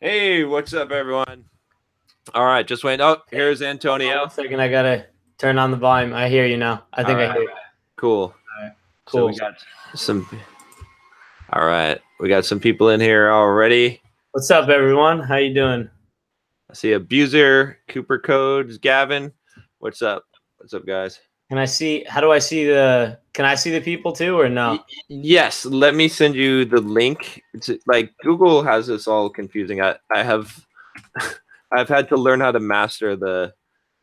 Hey, what's up, everyone? All right, just wait. Oh, here's Hold on Antonio. 1 second. I gotta turn on the volume. I hear you now. I think All I right, hear you. cool. All right, So we cool. got some. All right, we got some people in here already. What's up, everyone? How you doing? I see Abuser, Cooper Codes, Gavin. What's up? What's up, guys? Can I see? How do I see the? Can I see the people too, or no? Yes, let me send you the link. It's like Google has this all confusing. I have I've had to learn how to master the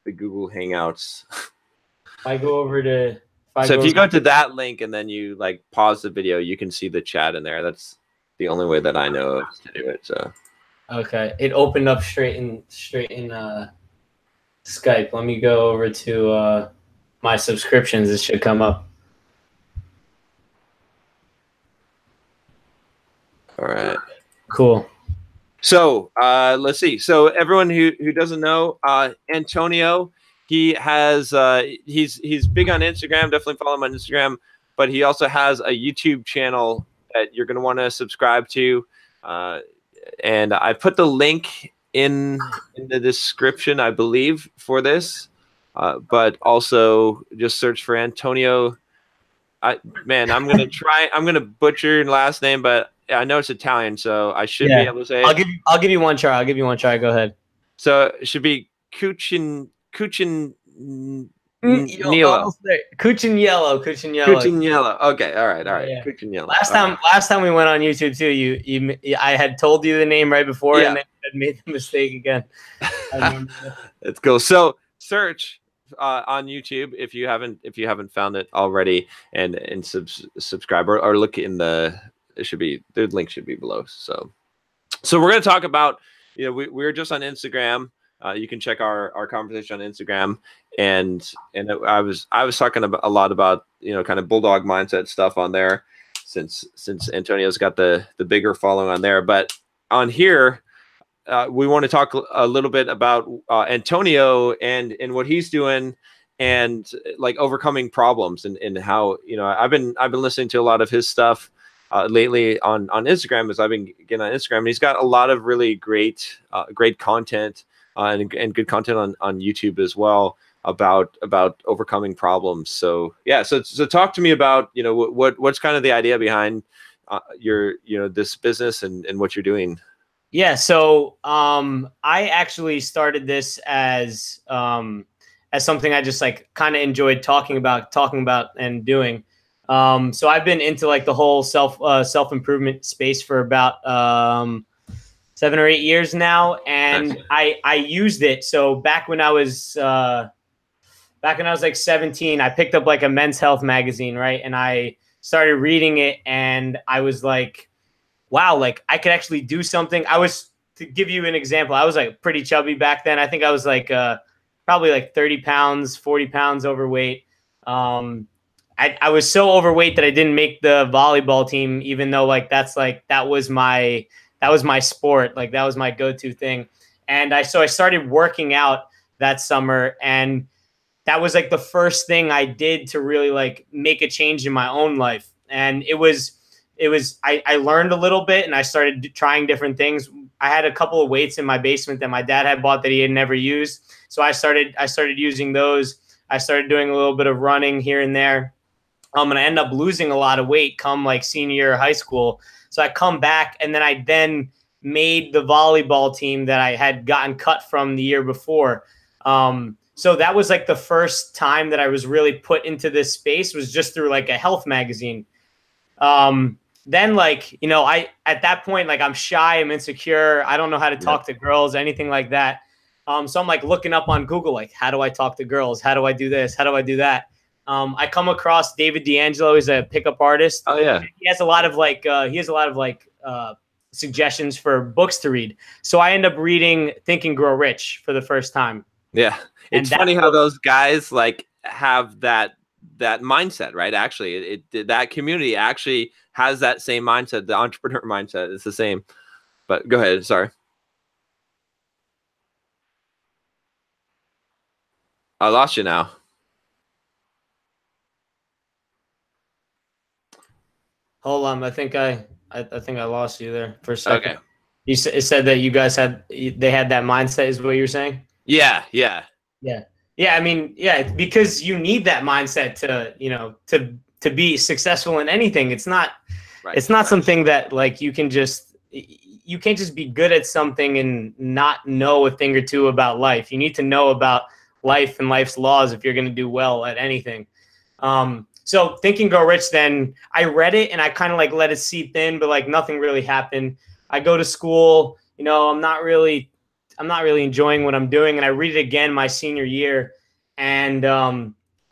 Google Hangouts. If I go over to, if I So if go, you go to that link and then you like pause the video, you can see the chat in there. That's the only way that I know of to do it. So okay, it opened up straight in Skype. Let me go over to my subscriptions. It should come up. all right. Cool. So let's see. So everyone who doesn't know, Antonio, he has he's big on Instagram. Definitely follow him on Instagram. But he also has a YouTube channel that you're going to want to subscribe to. And I put the link in the description, I believe, for this. But also just search for Antonio. Man, I'm gonna butcher your last name, but I know it's Italian, so I should be Yeah, able to say I'll it. give you. I'll give you one try. I'll give you one try. Go ahead. So it should be Cucciniello. You'll almost there. Cucciniello. Cucciniello. Okay, all right, Yeah. Cucciniello. Last time we went on YouTube too, I had told you the name right before, Yeah. and then you had made the mistake again. It's cool. So search on YouTube if you haven't found it already, and subscribe or look in the link should be below. So we're gonna talk about we're just on Instagram. You can check our conversation on Instagram, and I was talking about a lot about kind of Bulldog mindset stuff on there, since Antonio's got the bigger following on there, but on here. We want to talk a little bit about Antonio and what he's doing, and like overcoming problems, and how I've been listening to a lot of his stuff lately on Instagram, as I've been getting on Instagram, and he's got a lot of really great content and good content on YouTube as well about overcoming problems. So yeah, so talk to me about what's kind of the idea behind your this business and what you're doing. Yeah, so I actually started this as something I just like kind of enjoyed talking about and doing. So I've been into like the whole self improvement space for about 7 or 8 years now, and Nice. I used it. So back when I was like 17, I picked up like a Men's Health magazine, right, and I started reading it, and I was like, wow, like I could actually do something. To give you an example, I was like pretty chubby back then. I think I was like probably like 30 pounds, 40 pounds overweight. I was so overweight that I didn't make the volleyball team, even though like that was my sport. Like that was my go-to thing. And I started working out that summer, and that was like the first thing I did to really like make a change in my own life. And I learned a little bit, and I started trying different things. I had a couple of weights in my basement that my dad had bought that he had never used. So I started using those. I started doing a little bit of running here and there. And I ended up losing a lot of weight come like senior year of high school. So I come back, and then I made the volleyball team that I had gotten cut from the year before. So that was like the first time that I was really put into this space, was just through like a health magazine. Then like, at that point, like I'm shy, I'm insecure. I don't know how to talk to girls, anything like that. So I'm like looking up on Google, like, how do I talk to girls? How do I do this? How do I do that? I come across David D'Angelo. He's a pickup artist. Oh yeah. He has a lot of suggestions for books to read. So I end up reading Think and Grow Rich for the first time. Yeah. It's funny how those guys like have that mindset, right? Actually, that community actually has that same mindset. The entrepreneur mindset is the same. But go ahead. Sorry. I lost you now. Hold on. I think I lost you there for a second. Okay. it said that you guys they had that mindset, is what you're saying? Yeah, yeah. Yeah. Yeah, I mean, yeah, because you need that mindset to, you know, to be successful in anything. It's not something that like you can't just be good at something and not know a thing or two about life. You need to know about life and life's laws if you're going to do well at anything. So Think and Grow Rich, then I read it and I kind of like let it seep in, but like nothing really happened. I go to school, you know, I'm not really enjoying what I'm doing. And I read it again my senior year. And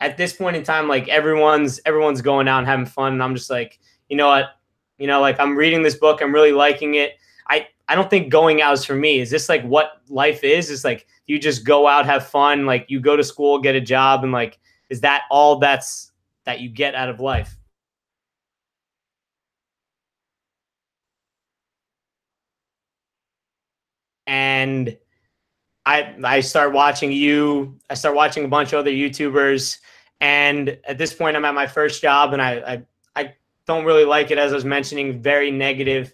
at this point in time, like everyone's going out and having fun. And I'm just like, you know what? You know, like I'm reading this book. I'm really liking it. I don't think going out is for me. Is this like what life is? It's like you just go out, have fun. Like you go to school, get a job. And like, is that all that you get out of life? And I start watching you. I start watching a bunch of other YouTubers. And at this point, I'm at my first job, and I don't really like it, as I was mentioning, very negative.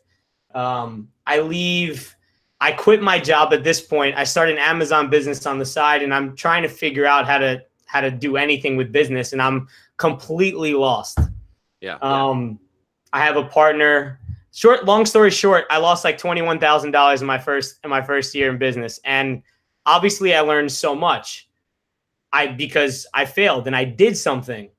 I leave. I quit my job at this point. I started an Amazon business on the side, and I'm trying to figure out how to do anything with business, and I'm completely lost. Yeah. I have a partner. Long story short, I lost like $21,000 in my first year in business, and obviously I learned so much. Because I failed and I did something.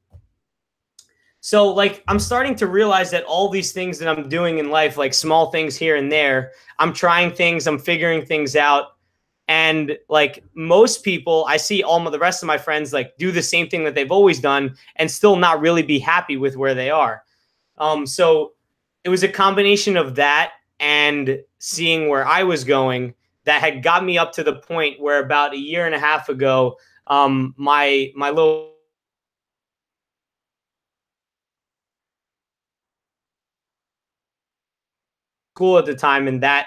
So like I'm starting to realize that all these things that I'm doing in life, like small things here and there, I'm trying things, I'm figuring things out. And like most people, I see the rest of my friends like do the same thing that they've always done and still not really be happy with where they are. So it was a combination of that and seeing where I was going that had got me up to the point where about a year and a half ago, my little school at the time, and that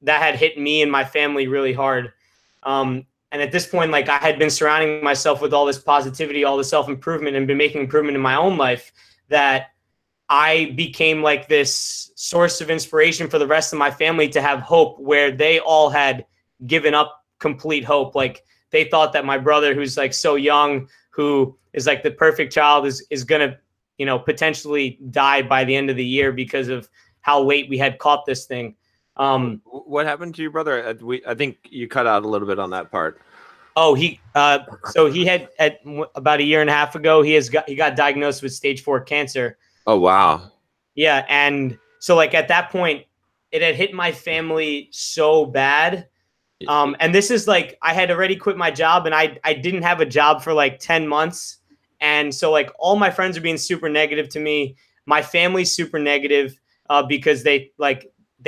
had hit me and my family really hard. And at this point, like I had been surrounding myself with all this positivity, all this self-improvement, and been making improvement in my own life, that I became like this source of inspiration for the rest of my family to have hope where they all had given up complete hope. Like they thought that my brother, who's like so young, who is like the perfect child, is going to, you know, potentially die by the end of the year because of how late we had caught this thing. What happened to your brother? I think you cut out a little bit on that part. Oh, so he had at about a year and a half ago, he got diagnosed with stage 4 cancer. Oh, wow. Yeah. And so like at that point, it had hit my family so bad. And this is like, I had already quit my job, and I didn't have a job for like 10 months. And so like all my friends are being super negative to me. My family's super negative because they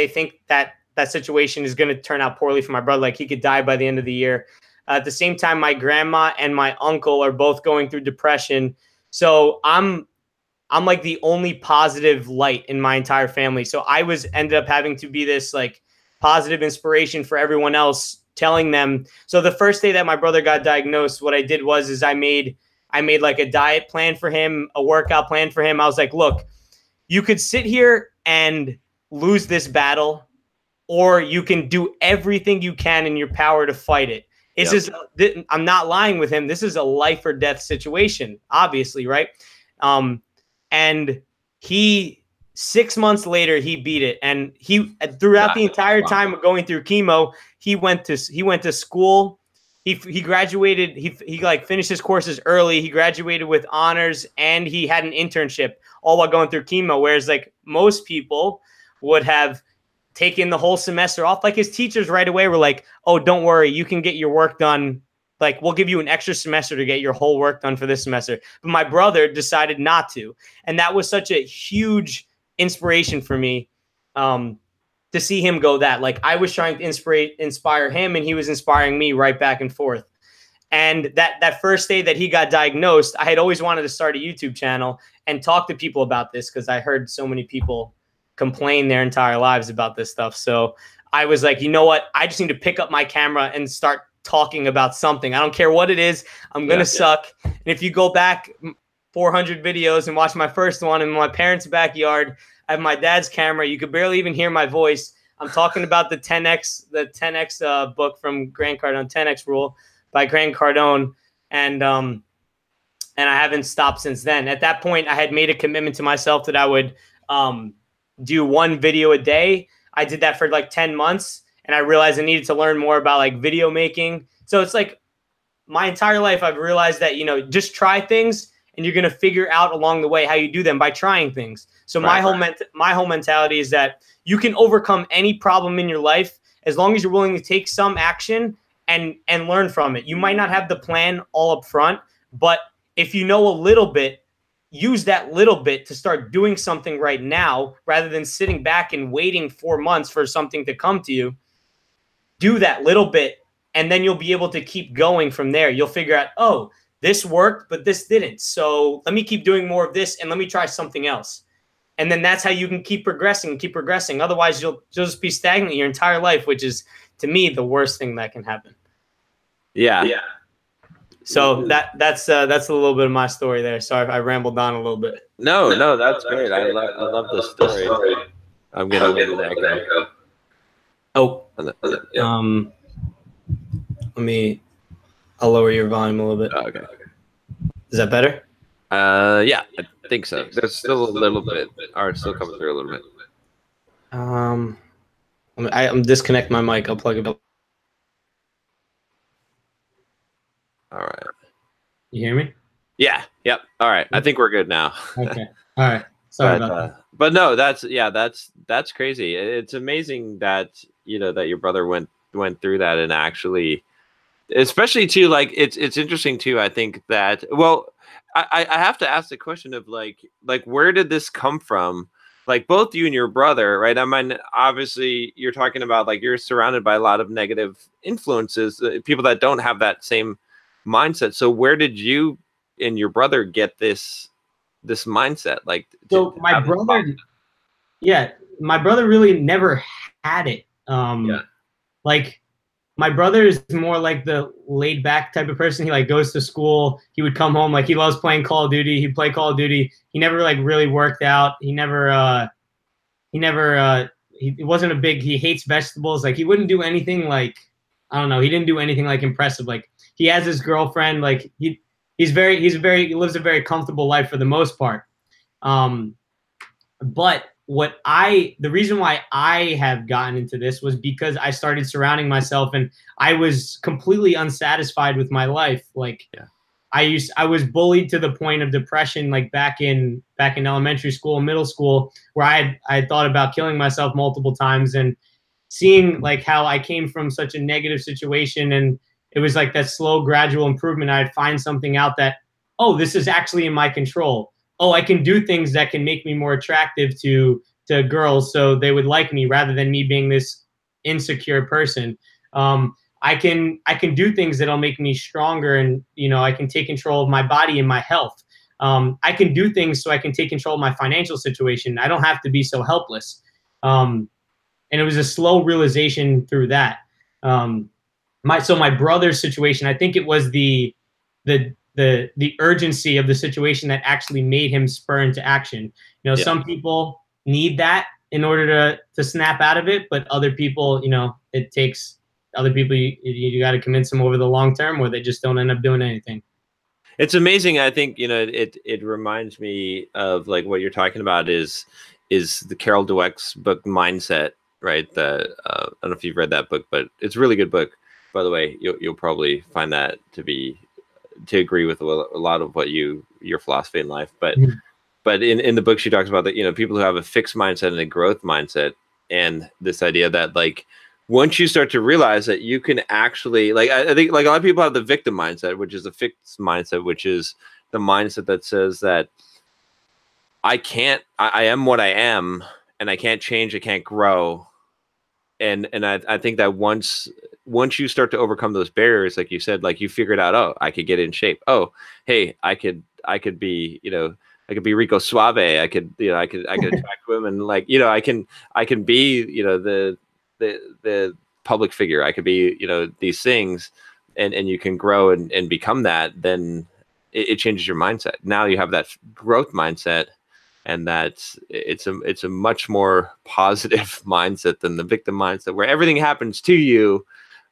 think that situation is going to turn out poorly for my brother. Like he could die by the end of the year. At the same time, my grandma and my uncle are both going through depression. So I'm like the only positive light in my entire family. So I ended up having to be this like positive inspiration for everyone else, telling them. So the first day that my brother got diagnosed, what I did was I made like a diet plan for him, a workout plan for him. I was like, look, you could sit here and lose this battle, or you can do everything you can in your power to fight it. I'm not lying with him. This is a life or death situation, obviously, right? And he, 6 months later, he beat it. And he, throughout the entire time of going through chemo, he went to school. He graduated. He like finished his courses early. He graduated with honors, and he had an internship all while going through chemo. Whereas like most people would have taken the whole semester off. Like his teachers right away were like, "Oh, don't worry, you can get your work done. Like we'll give you an extra semester to get your whole work done for this semester." But my brother decided not to, and that was such a huge inspiration for me. To see him go that. Like I was trying to inspire him, and he was inspiring me right back and forth. And that first day that he got diagnosed, I had always wanted to start a YouTube channel and talk to people about this, because I heard so many people complain their entire lives about this stuff. So I was like, you know what? I just need to pick up my camera and start talking about something. I don't care what it is. I'm going to suck. And if you go back 400 videos and watch my first one in my parents' backyard, I have my dad's camera. You could barely even hear my voice. I'm talking about the 10x book from Grant Cardone, 10x Rule by Grant Cardone, and I haven't stopped since then. At that point, I had made a commitment to myself that I would do one video a day. I did that for like 10 months, and I realized I needed to learn more about like video making. So it's like my entire life, I've realized that, you know, just try things and you're going to figure out along the way how you do them by trying things. So my whole mentality is that you can overcome any problem in your life as long as you're willing to take some action and learn from it. You might not have the plan all up front, but if you know a little bit, use that little bit to start doing something right now rather than sitting back and waiting 4 months for something to come to you. Do that little bit, and then you'll be able to keep going from there. You'll figure out, oh, this worked, but this didn't. So let me keep doing more of this, and let me try something else. And then that's how you can keep progressing. Otherwise, you'll just be stagnant your entire life, which is, to me, the worst thing that can happen. Yeah. So that's a little bit of my story there. Sorry if I rambled on a little bit. No, that's great. I love the story. I'm getting an echo. Oh, I'll lower your volume a little bit. Oh, okay. Is that better? Yeah, I think so. There's still a little bit. All right, still coming through a little bit. I'm disconnect my mic. I'll plug it up. All right. You hear me? Yeah. Yep. All right. I think we're good now. Okay. All right. Sorry about that. But no, that's crazy. It's amazing that, you know, that your brother went through that and actually, especially too, like it's interesting too. I think that, well, I have to ask the question of like where did this come from? Like both you and your brother, right? I mean, obviously you're talking about like you're surrounded by a lot of negative influences, people that don't have that same mindset. So where did you and your brother get this mindset? Like, so my brother really never had it. Like my brother is more like the laid back type of person. He like goes to school. He would come home. Like he loves playing Call of Duty. He'd play Call of Duty. He never like really worked out. He wasn't a big, he hates vegetables. Like he wouldn't do anything like, I don't know. He didn't do anything like impressive. Like he has his girlfriend. Like he lives a very comfortable life for the most part. But the reason why I have gotten into this was because I started surrounding myself and I was completely unsatisfied with my life. Like I was bullied to the point of depression, like back in elementary school, middle school, where I had thought about killing myself multiple times, and seeing like how I came from such a negative situation, and it was like that slow, gradual improvement. I'd find something out that, oh, this is actually in my control. Oh, I can do things that can make me more attractive to girls so they would like me rather than me being this insecure person. I can do things that'll make me stronger, and, you know, I can take control of my body and my health. I can do things so I can take control of my financial situation. I don't have to be so helpless. And it was a slow realization through that. My brother's situation, I think it was the urgency of the situation that actually made him spur into action. You know, some people need that in order to snap out of it, but other people, you know, it takes other people, you got to convince them over the long term, or they just don't end up doing anything. It's amazing. I think, you know, it reminds me of like what you're talking about is the Carol Dweck's book Mindset, right? I don't know if you've read that book, but it's a really good book. By the way, you'll probably find that to agree with a lot of what your philosophy in life. But but in the book she talks about that, you know, people who have a fixed mindset and a growth mindset, and this idea that like once you start to realize that you can actually, like, I think like a lot of people have the victim mindset, which is a fixed mindset, which is the mindset that says that I am what I am, and I can't change, I can't grow. And I think that once you start to overcome those barriers, like you said, like you figured out, oh, I could get in shape. Oh, hey, I could be, you know, I could be Rico Suave. I could attract women. Like, you know, I can be, you know, the public figure. I could be, you know, these things, and you can grow and become that. Then it changes your mindset. Now you have that growth mindset, and that's it's a much more positive mindset than the victim mindset, where everything happens to you,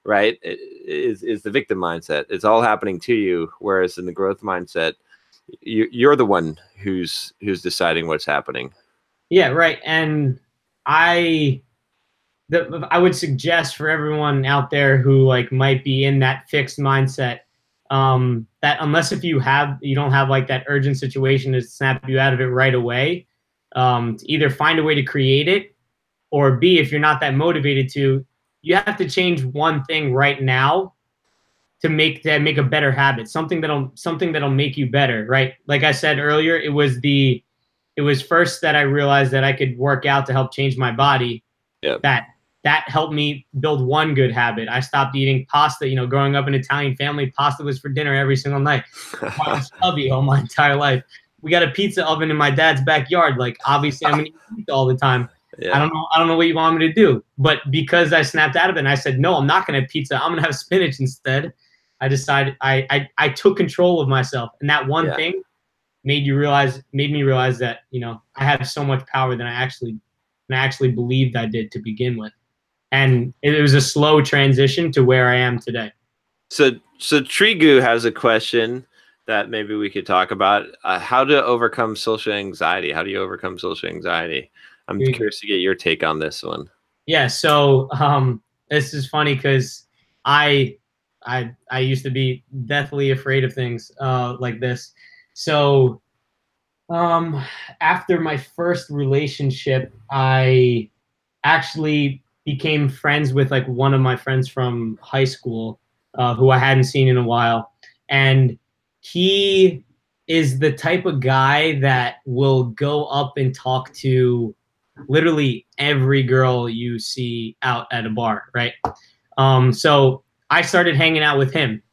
right? Is the victim mindset. It's all happening to you, whereas in the growth mindset, you're the one who's deciding what's happening. Yeah, right. And I would suggest for everyone out there who like might be in that fixed mindset, that unless if you don't have like that urgent situation to snap you out of it right away, to either find a way to create it, or B, if you're not that motivated to, you have to change one thing right now to make a better habit, something that'll make you better, right? Like I said earlier, it was first that I realized that I could work out to help change my body. Yep. That helped me build one good habit. I stopped eating pasta. You know, growing up in an Italian family, pasta was for dinner every single night. I was chubby all my entire life. We got a pizza oven in my dad's backyard. Like, obviously, I'm gonna eat pizza all the time. Yeah. I don't know what you want me to do. But because I snapped out of it and I said, no, I'm not gonna have pizza. I'm gonna have spinach instead. I decided I took control of myself, and that one thing made me realize that, you know, I have so much power than I actually believed I did to begin with. And it was a slow transition to where I am today. So Trigu has a question that maybe we could talk about. How to overcome social anxiety. How do you overcome social anxiety? I'm curious to get your take on this one. Yeah, so this is funny because I used to be deathly afraid of things like this. So after my first relationship, I actually became friends with like one of my friends from high school who I hadn't seen in a while. And he is the type of guy that will go up and talk to literally every girl you see out at a bar, right? So I started hanging out with him.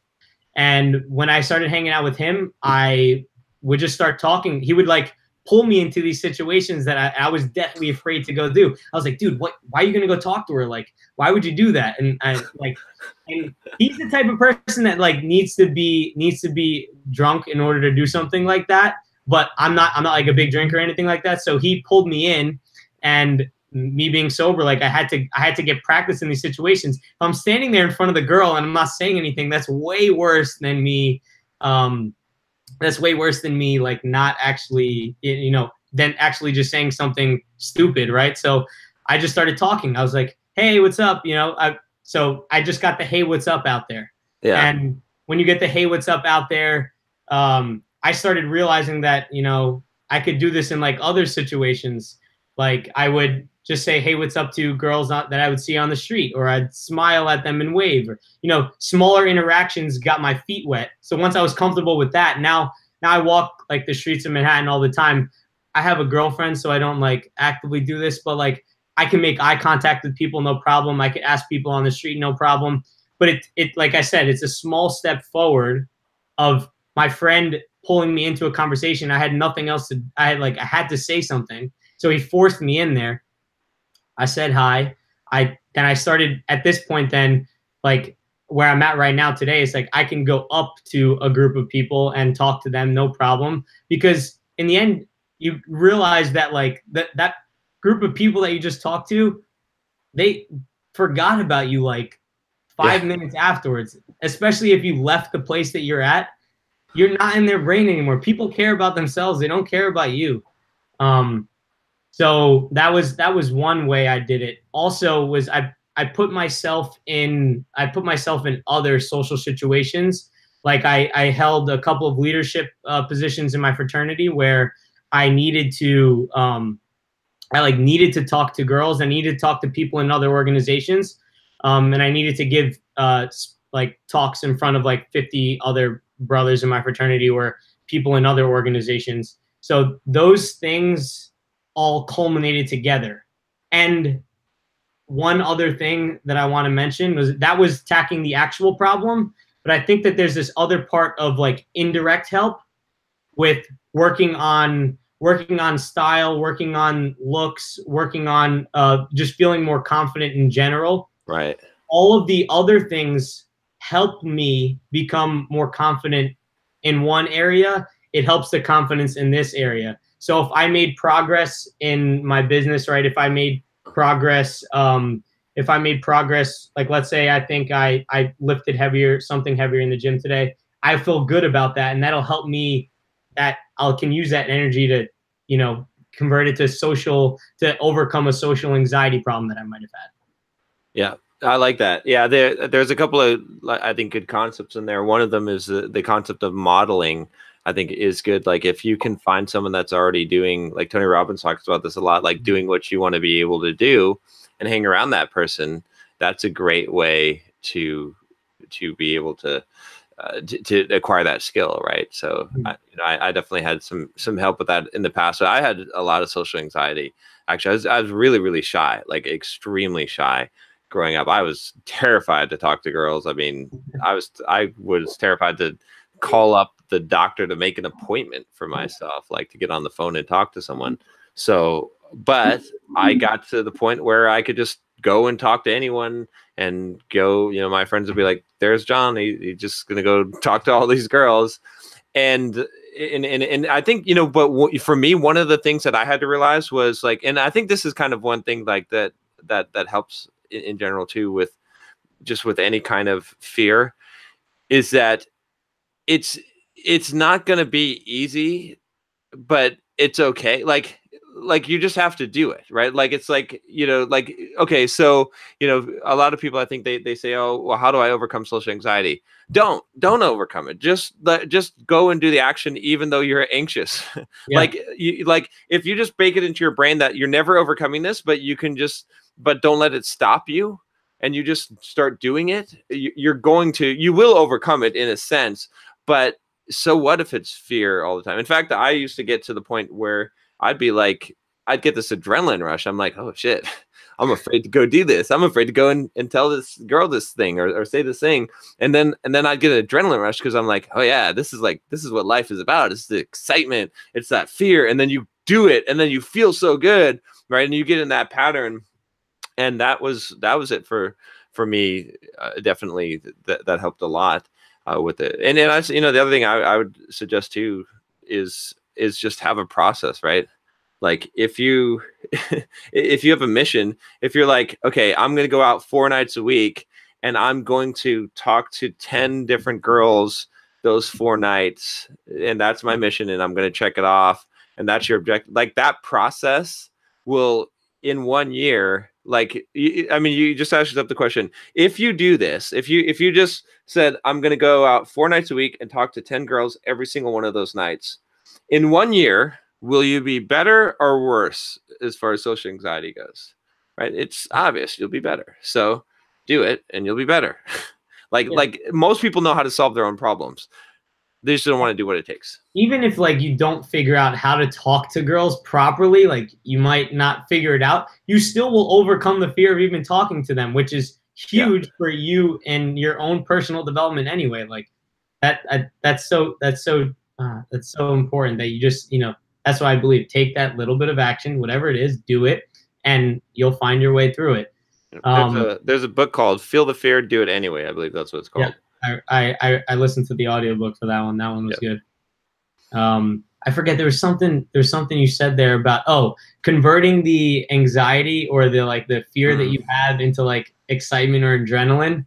And when I started hanging out with him, I would just start talking. He would like pull me into these situations that I was deathly afraid to go do. I was like, dude, why are you gonna go talk to her? Like, why would you do that? And and he's the type of person that like needs to be drunk in order to do something like that. But I'm not like a big drinker or anything like that. So he pulled me in, and me being sober, like I had to get practice in these situations. If I'm standing there in front of the girl and I'm not saying anything, that's way worse than me. That's way worse than me, like not actually, you know, than actually just saying something stupid, right? So I just started talking. I was like, hey, what's up? You know, so I just got the hey, what's up out there. Yeah. And when you get the hey, what's up out there, I started realizing that, you know, I could do this in like other situations. Like I would just say, hey, what's up to girls that I would see on the street, or I'd smile at them and wave, or, you know, smaller interactions got my feet wet. So once I was comfortable with that, now I walk like the streets of Manhattan all the time. I have a girlfriend, so I don't like actively do this, but like I can make eye contact with people, no problem. I could ask people on the street, no problem. But it like I said, it's a small step forward of my friend pulling me into a conversation. I had nothing else to, I had to say something. So he forced me in there. I said hi. Then I started at this point, then like where I'm at right now today, it's like I can go up to a group of people and talk to them, no problem. Because in the end, you realize that like that group of people that you just talked to, they forgot about you like 5 minutes afterwards, especially if you left the place that you're at. You're not in their brain anymore. People care about themselves. They don't care about you. So that was one way I did it. Also was I put myself in other social situations. Like I held a couple of leadership positions in my fraternity where I needed to needed to talk to girls. I needed to talk to people in other organizations, and I needed to give like talks in front of like 50 other brothers in my fraternity or people in other organizations. So those things all culminated together. And one other thing that I want to mention was tackling the actual problem. But I think that there's this other part of like indirect help with working on style, working on looks, working on just feeling more confident in general. Right. All of the other things help me become more confident in one area. It helps the confidence in this area. So if I made progress in my business, right? If I made progress, like let's say I think I lifted something heavier in the gym today, I feel good about that, and that'll help me. That I can use that energy to, convert it to overcome a social anxiety problem that I might have had. Yeah, I like that. Yeah, there's a couple of, I think, good concepts in there. One of them is the concept of modeling. I think is good. Like if you can find someone that's already doing, like Tony Robbins talks about this a lot, like doing what you want to be able to do and hang around that person, that's a great way to be able to acquire that skill, right? So I definitely had some help with that in the past. So I had a lot of social anxiety. Actually, I was really, really shy, like extremely shy growing up. I was terrified to talk to girls. I mean, I was terrified to call up the doctor to make an appointment for myself, like to get on the phone and talk to someone. So, but I got to the point where I could just go and talk to anyone and go, my friends would be like, there's John. He's just going to go talk to all these girls. And I think, but for me, one of the things that I had to realize was like, and I think this is kind of one thing like that helps in general too, with any kind of fear, is that it's not going to be easy, but it's okay. Like you just have to do it, right? Like it's like, like, okay, so a lot of people, I think they say, oh well, how do I overcome social anxiety? Don't overcome it. Just go and do the action even though you're anxious. Yeah. like if you just bake it into your brain that you're never overcoming this, but but don't let it stop you, and you just start doing it, you will overcome it in a sense. But so what if it's fear all the time? In fact, I used to get to the point where I'd get this adrenaline rush. I'm like, oh shit, I'm afraid to go do this. I'm afraid to go and tell this girl this thing or say this thing. And then I'd get an adrenaline rush because I'm like, oh yeah, this is what life is about. It's the excitement. It's that fear. And then you do it and then you feel so good, right? And you get in that pattern. And that was it for me. Definitely that helped a lot with it. And then the other thing I would suggest too is just have a process, right? Like if you have a mission, if you're like, okay, I'm going to go out 4 nights a week and I'm going to talk to 10 different girls those 4 nights, and that's my mission, and I'm going to check it off, and that's your objective. Like that process will, in 1 year, like, you just ask yourself the question, if you do this, if you just said, I'm going to go out 4 nights a week and talk to 10 girls every single one of those nights, in 1 year, will you be better or worse as far as social anxiety goes? Right? It's obvious you'll be better. So do it and you'll be better. Like most people know how to solve their own problems. They just don't want to do what it takes. Even if like you don't figure out how to talk to girls properly, like you might not figure it out, you still will overcome the fear of even talking to them, which is huge for you and your own personal development anyway. Like that's so important that you just, that's why I believe, take that little bit of action, whatever it is, do it, and you'll find your way through it. There's a book called Feel the Fear, Do It Anyway. I believe that's what it's called. Yeah, I listened to the audiobook for that one. That one was good. I forget, there's something you said there about converting the anxiety or the fear that you have into like excitement or adrenaline.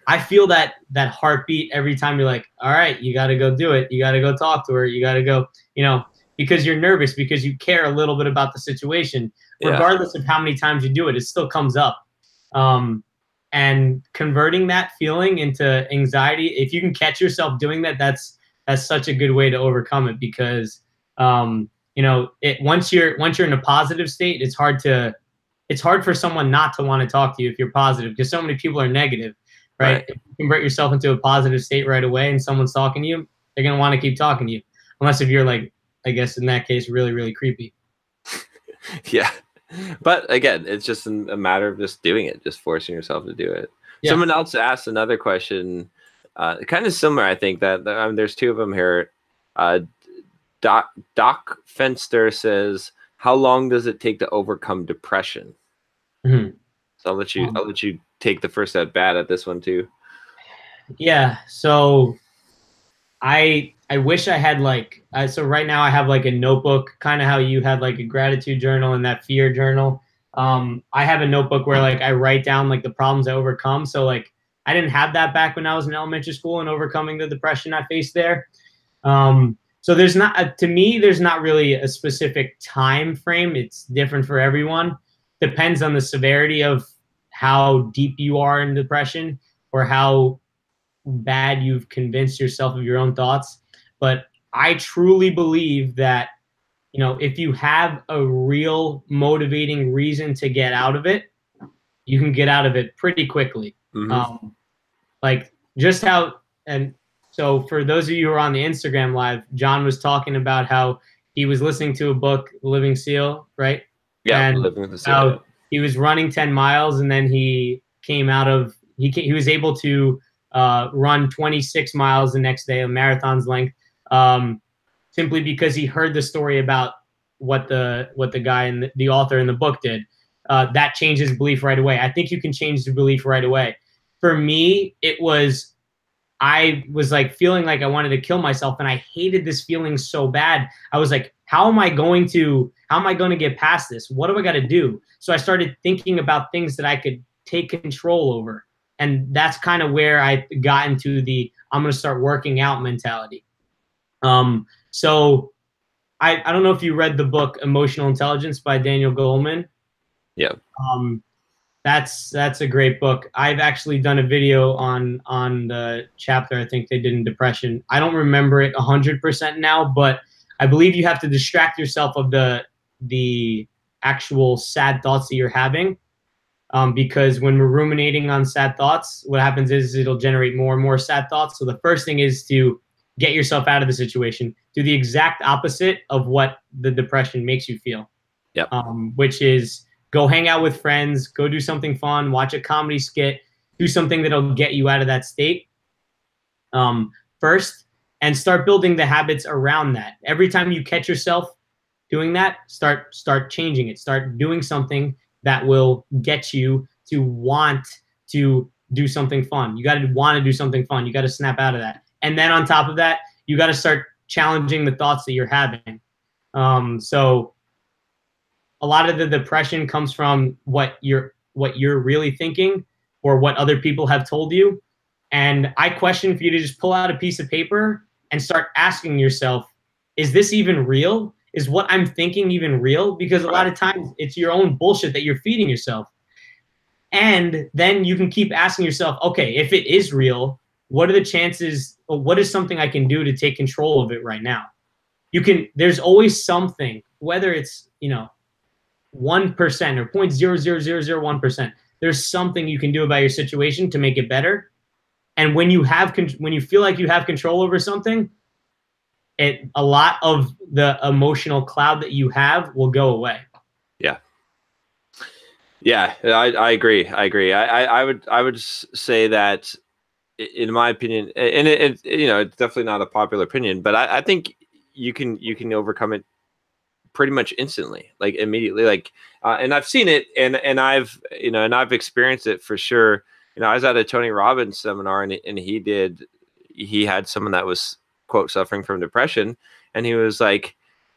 I feel that heartbeat every time you're like, all right, you got to go do it. You got to go talk to her. You got to go, because you're nervous, because you care a little bit about the situation, regardless of how many times you do it, it still comes up. And converting that feeling into anxiety, if you can catch yourself doing that, that's such a good way to overcome it, because, once you're in a positive state, it's hard for someone not to want to talk to you if you're positive, because so many people are negative. Right? If you convert yourself into a positive state right away and someone's talking to you, they're going to want to keep talking to you. Unless if you're like, I guess in that case, really, really creepy. Yeah. But again, it's just a matter of just doing it, just forcing yourself to do it. Yeah. Someone else asked another question, kind of similar, I think, that there's 2 of them here. Doc Fenster says, how long does it take to overcome depression? Mm-hmm. So I'll let you take the first at bat at this one too. Yeah. So I I wish I had like, so right now I have like a notebook, kind of how you had like a gratitude journal and that fear journal. I have a notebook where like I write down like the problems I overcome. So like I didn't have that back when I was in elementary school and overcoming the depression I faced there. So there's not, to me, there's not really a specific time frame. It's different for everyone. Depends on the severity of how deep you are in depression or how bad you've convinced yourself of your own thoughts. But I truly believe that, you know, if you have a real motivating reason to get out of it, you can get out of it pretty quickly. Mm-hmm. Like just how, and so for those of you who are on the Instagram live, John was talking about how he was listening to a book, Living Seal, right? Yeah, And living with the how seal. he was running 10 miles and then he came out of, he was able to run 26 miles the next day, a marathon's length, simply because he heard the story about what the guy and the author in the book did. That changed his belief right away. I think you can change the belief right away. For me, it was, I was like feeling like I wanted to kill myself and I hated this feeling so bad. I was like, how am I going to get past this? What do I got to do? So I started thinking about things that I could take control over. And that's kind of where I got into the, I'm going to start working out mentality. So I don't know if you read the book Emotional Intelligence by Daniel Goleman. Yeah. That's a great book. I've actually done a video on the chapter I think they did in depression. I don't remember it 100% now, but I believe you have to distract yourself of the actual sad thoughts that you're having. Because when we're ruminating on sad thoughts, what happens is it'll generate more and more sad thoughts. So the first thing is to get yourself out of the situation. Do the exact opposite of what the depression makes you feel. Yep. Which is go hang out with friends, go do something fun, watch a comedy skit, do something that'll get you out of that state first, and start building the habits around that. Every time you catch yourself doing that, start changing it. Start doing something that will get you to want to do something fun. You got to want to do something fun. You got to snap out of that. And then on top of that, you got to start challenging the thoughts that you're having. So a lot of the depression comes from what you're really thinking or what other people have told you. And I question for you to just pull out a piece of paper and start asking yourself, is this even real? Is what I'm thinking even real? Because a lot of times it's your own bullshit that you're feeding yourself. And then you can keep asking yourself, okay, if it is real, what are the chances, or what is something I can do to take control of it right now? There's always something, whether it's, 1% or 0.00001%, there's something you can do about your situation to make it better. And when you feel like you have control over something, a lot of the emotional cloud that you have will go away. Yeah. Yeah, I agree. I would say that, in my opinion, and it's definitely not a popular opinion, but I think you can overcome it pretty much instantly, like immediately, like, and I've seen it, and I've experienced it for sure. I was at a Tony Robbins seminar, and he had someone that was, quote, suffering from depression, and he was like,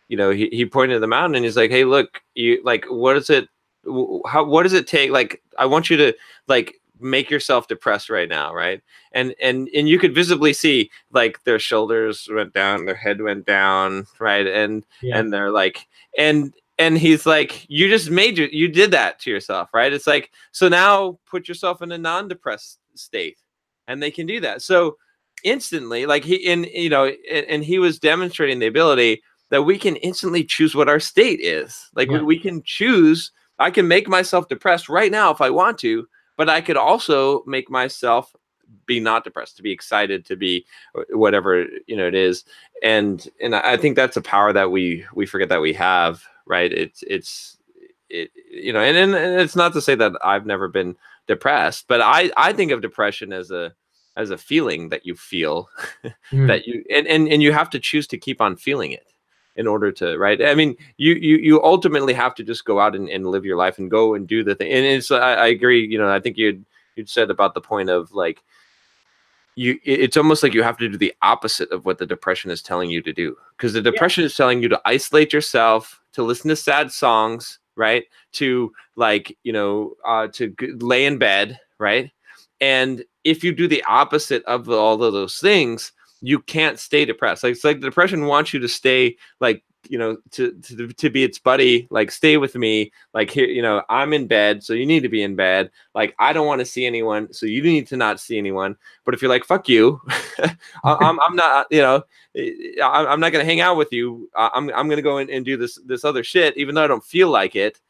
he pointed to the mountain, and he's like, hey, look, you, like, what does it take? Like, I want you to, like, make yourself depressed right now, right? And you could visibly see, like, their shoulders went down, their head went down, right? And they're like, and he's like, you did that to yourself, right? It's like, so now put yourself in a non-depressed state, and they can do that. So instantly, like, and he was demonstrating the ability that we can instantly choose what our state is. Like, we can choose. I can make myself depressed right now if I want to, but I could also make myself be not depressed, to be excited, to be whatever it is. And I think that's a power that we forget that we have, right? And it's not to say that I've never been depressed, but I think of depression as a feeling that you feel that you and you have to choose to keep on feeling it in order to, right? I mean, you ultimately have to just go out and live your life and go and do the thing. And it's, I agree. I think you'd said about the point of, like, it's almost like you have to do the opposite of what the depression is telling you to do, because the depression is telling you to isolate yourself, to listen to sad songs, right, to like, lay in bed, right? And if you do the opposite of all of those things, you can't stay depressed. Like, it's like the depression wants you to stay, like, to be its buddy, like, stay with me, like, here, I'm in bed, so you need to be in bed, like, I don't want to see anyone, so you need to not see anyone. But if you're like, fuck you, I'm not, I'm not gonna hang out with you, I'm gonna go in and do this other shit, even though I don't feel like it,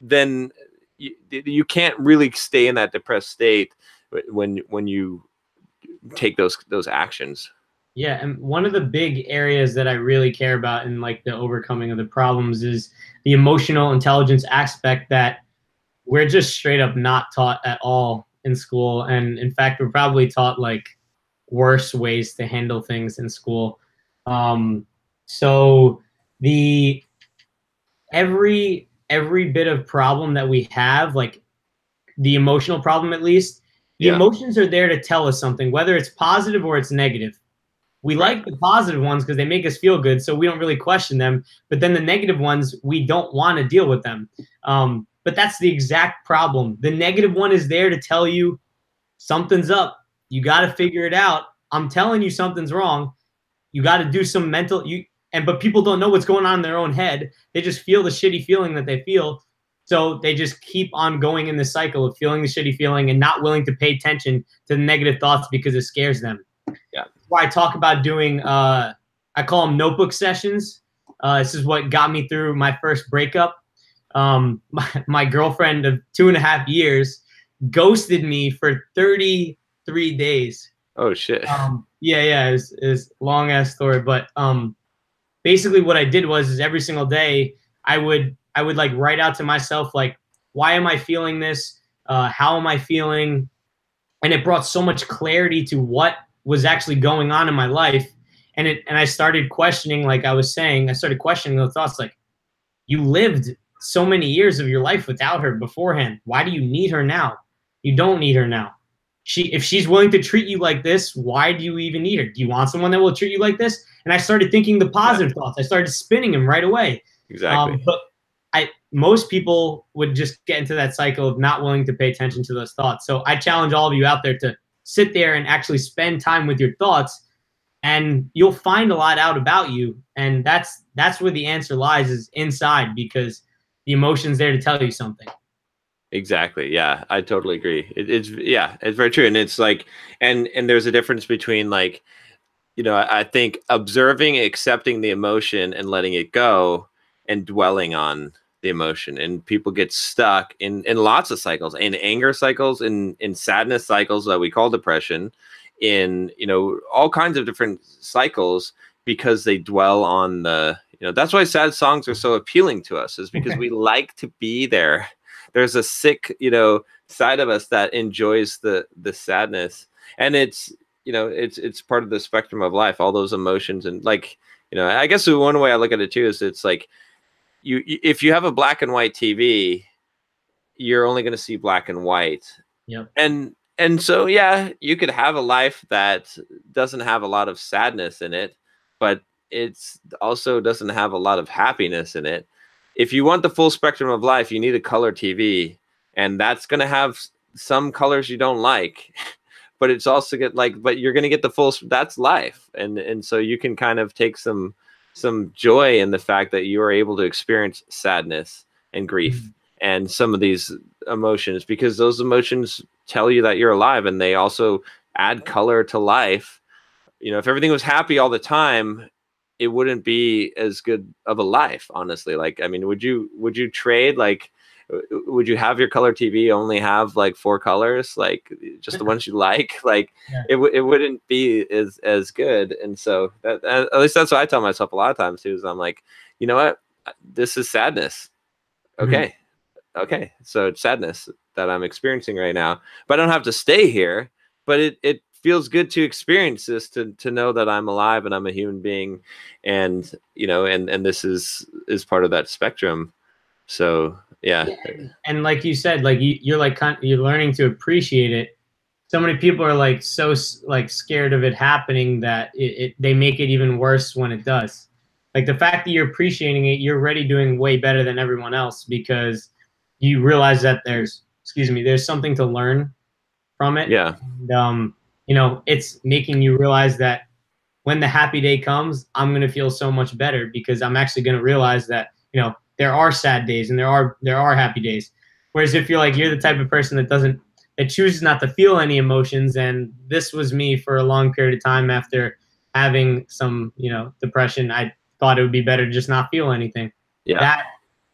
then you can't really stay in that depressed state when you take those actions. Yeah, and one of the big areas that I really care about in like the overcoming of the problems is the emotional intelligence aspect that we're just straight up not taught at all in school. And in fact, we're probably taught like worse ways to handle things in school. So every bit of problem that we have, like the emotional problem at least, the emotions are there to tell us something, whether it's positive or it's negative. We like the positive ones because they make us feel good, so we don't really question them. But then the negative ones, we don't want to deal with them. But that's the exact problem. The negative one is there to tell you something's up. You got to figure it out. I'm telling you something's wrong. You got to do some mental. But people don't know what's going on in their own head. They just feel the shitty feeling that they feel. So they just keep on going in the cycle of feeling the shitty feeling and not willing to pay attention to the negative thoughts because it scares them. Yeah. Why I talk about doing, I call them notebook sessions. This is what got me through my first breakup. My girlfriend of 2.5 years ghosted me for 33 days. Oh shit. It's a long ass story, but basically what I did was every single day I would like write out to myself, like, why am I feeling this? How am I feeling? And it brought so much clarity to what was actually going on in my life. And I started questioning, like I was saying, I started questioning those thoughts, like, you lived so many years of your life without her beforehand. Why do you need her now? You don't need her now. If she's willing to treat you like this, why do you even need her? Do you want someone that will treat you like this? And I started thinking the positive thoughts. I started spinning them right away. Exactly. But most people would just get into that cycle of not willing to pay attention to those thoughts. So I challenge all of you out there to sit there and actually spend time with your thoughts, and you'll find a lot out about you. And that's where the answer lies, is inside, because the emotion's there to tell you something. Exactly. Yeah, I totally agree. It's very true. And it's like, and there's a difference between, like, I think observing, accepting the emotion and letting it go, and dwelling on the emotion. And people get stuck in lots of cycles, in anger cycles, in sadness cycles that we call depression, in all kinds of different cycles, because they dwell on the that's why sad songs are so appealing to us, is because we like to be there. There's a sick side of us that enjoys the sadness, and it's it's part of the spectrum of life, all those emotions. And like, I guess one way I look at it too is, it's like, if you have a black and white TV, you're only going to see black and white. Yep. And so, yeah, you could have a life that doesn't have a lot of sadness in it, but it's also doesn't have a lot of happiness in it. If you want the full spectrum of life, you need a color TV, and that's going to have some colors you don't like, but it's also but you're going to get the full, that's life. And so you can kind of take some joy in the fact that you are able to experience sadness and grief and some of these emotions, because those emotions tell you that you're alive, and they also add color to life. If everything was happy all the time, it wouldn't be as good of a life, honestly. Like, I mean, would you trade, like, would you have your color TV only have like 4 colors, like just the ones you like? Like, it wouldn't be as good. And so that, at least that's what I tell myself a lot of times too, is I'm like, you know what, this is sadness. Okay. Okay. So it's sadness that I'm experiencing right now, but I don't have to stay here, but it feels good to experience this, to know that I'm alive and I'm a human being, and and this is part of that spectrum. So yeah. And like you said, like you're learning to appreciate it. so many people are like like scared of it happening that they make it even worse when it does. Like the fact that you're appreciating it, you're already doing way better than everyone else because you realize that there's something to learn from it. Yeah. And, you know, it's making you realize that when the happy day comes, I'm going to feel so much better because I'm actually going to realize that, you know, there are sad days and there are happy days. Whereas if you're the type of person that chooses not to feel any emotions, and this was me for a long period of time after having some, you know, depression, I thought it would be better to just not feel anything. Yeah.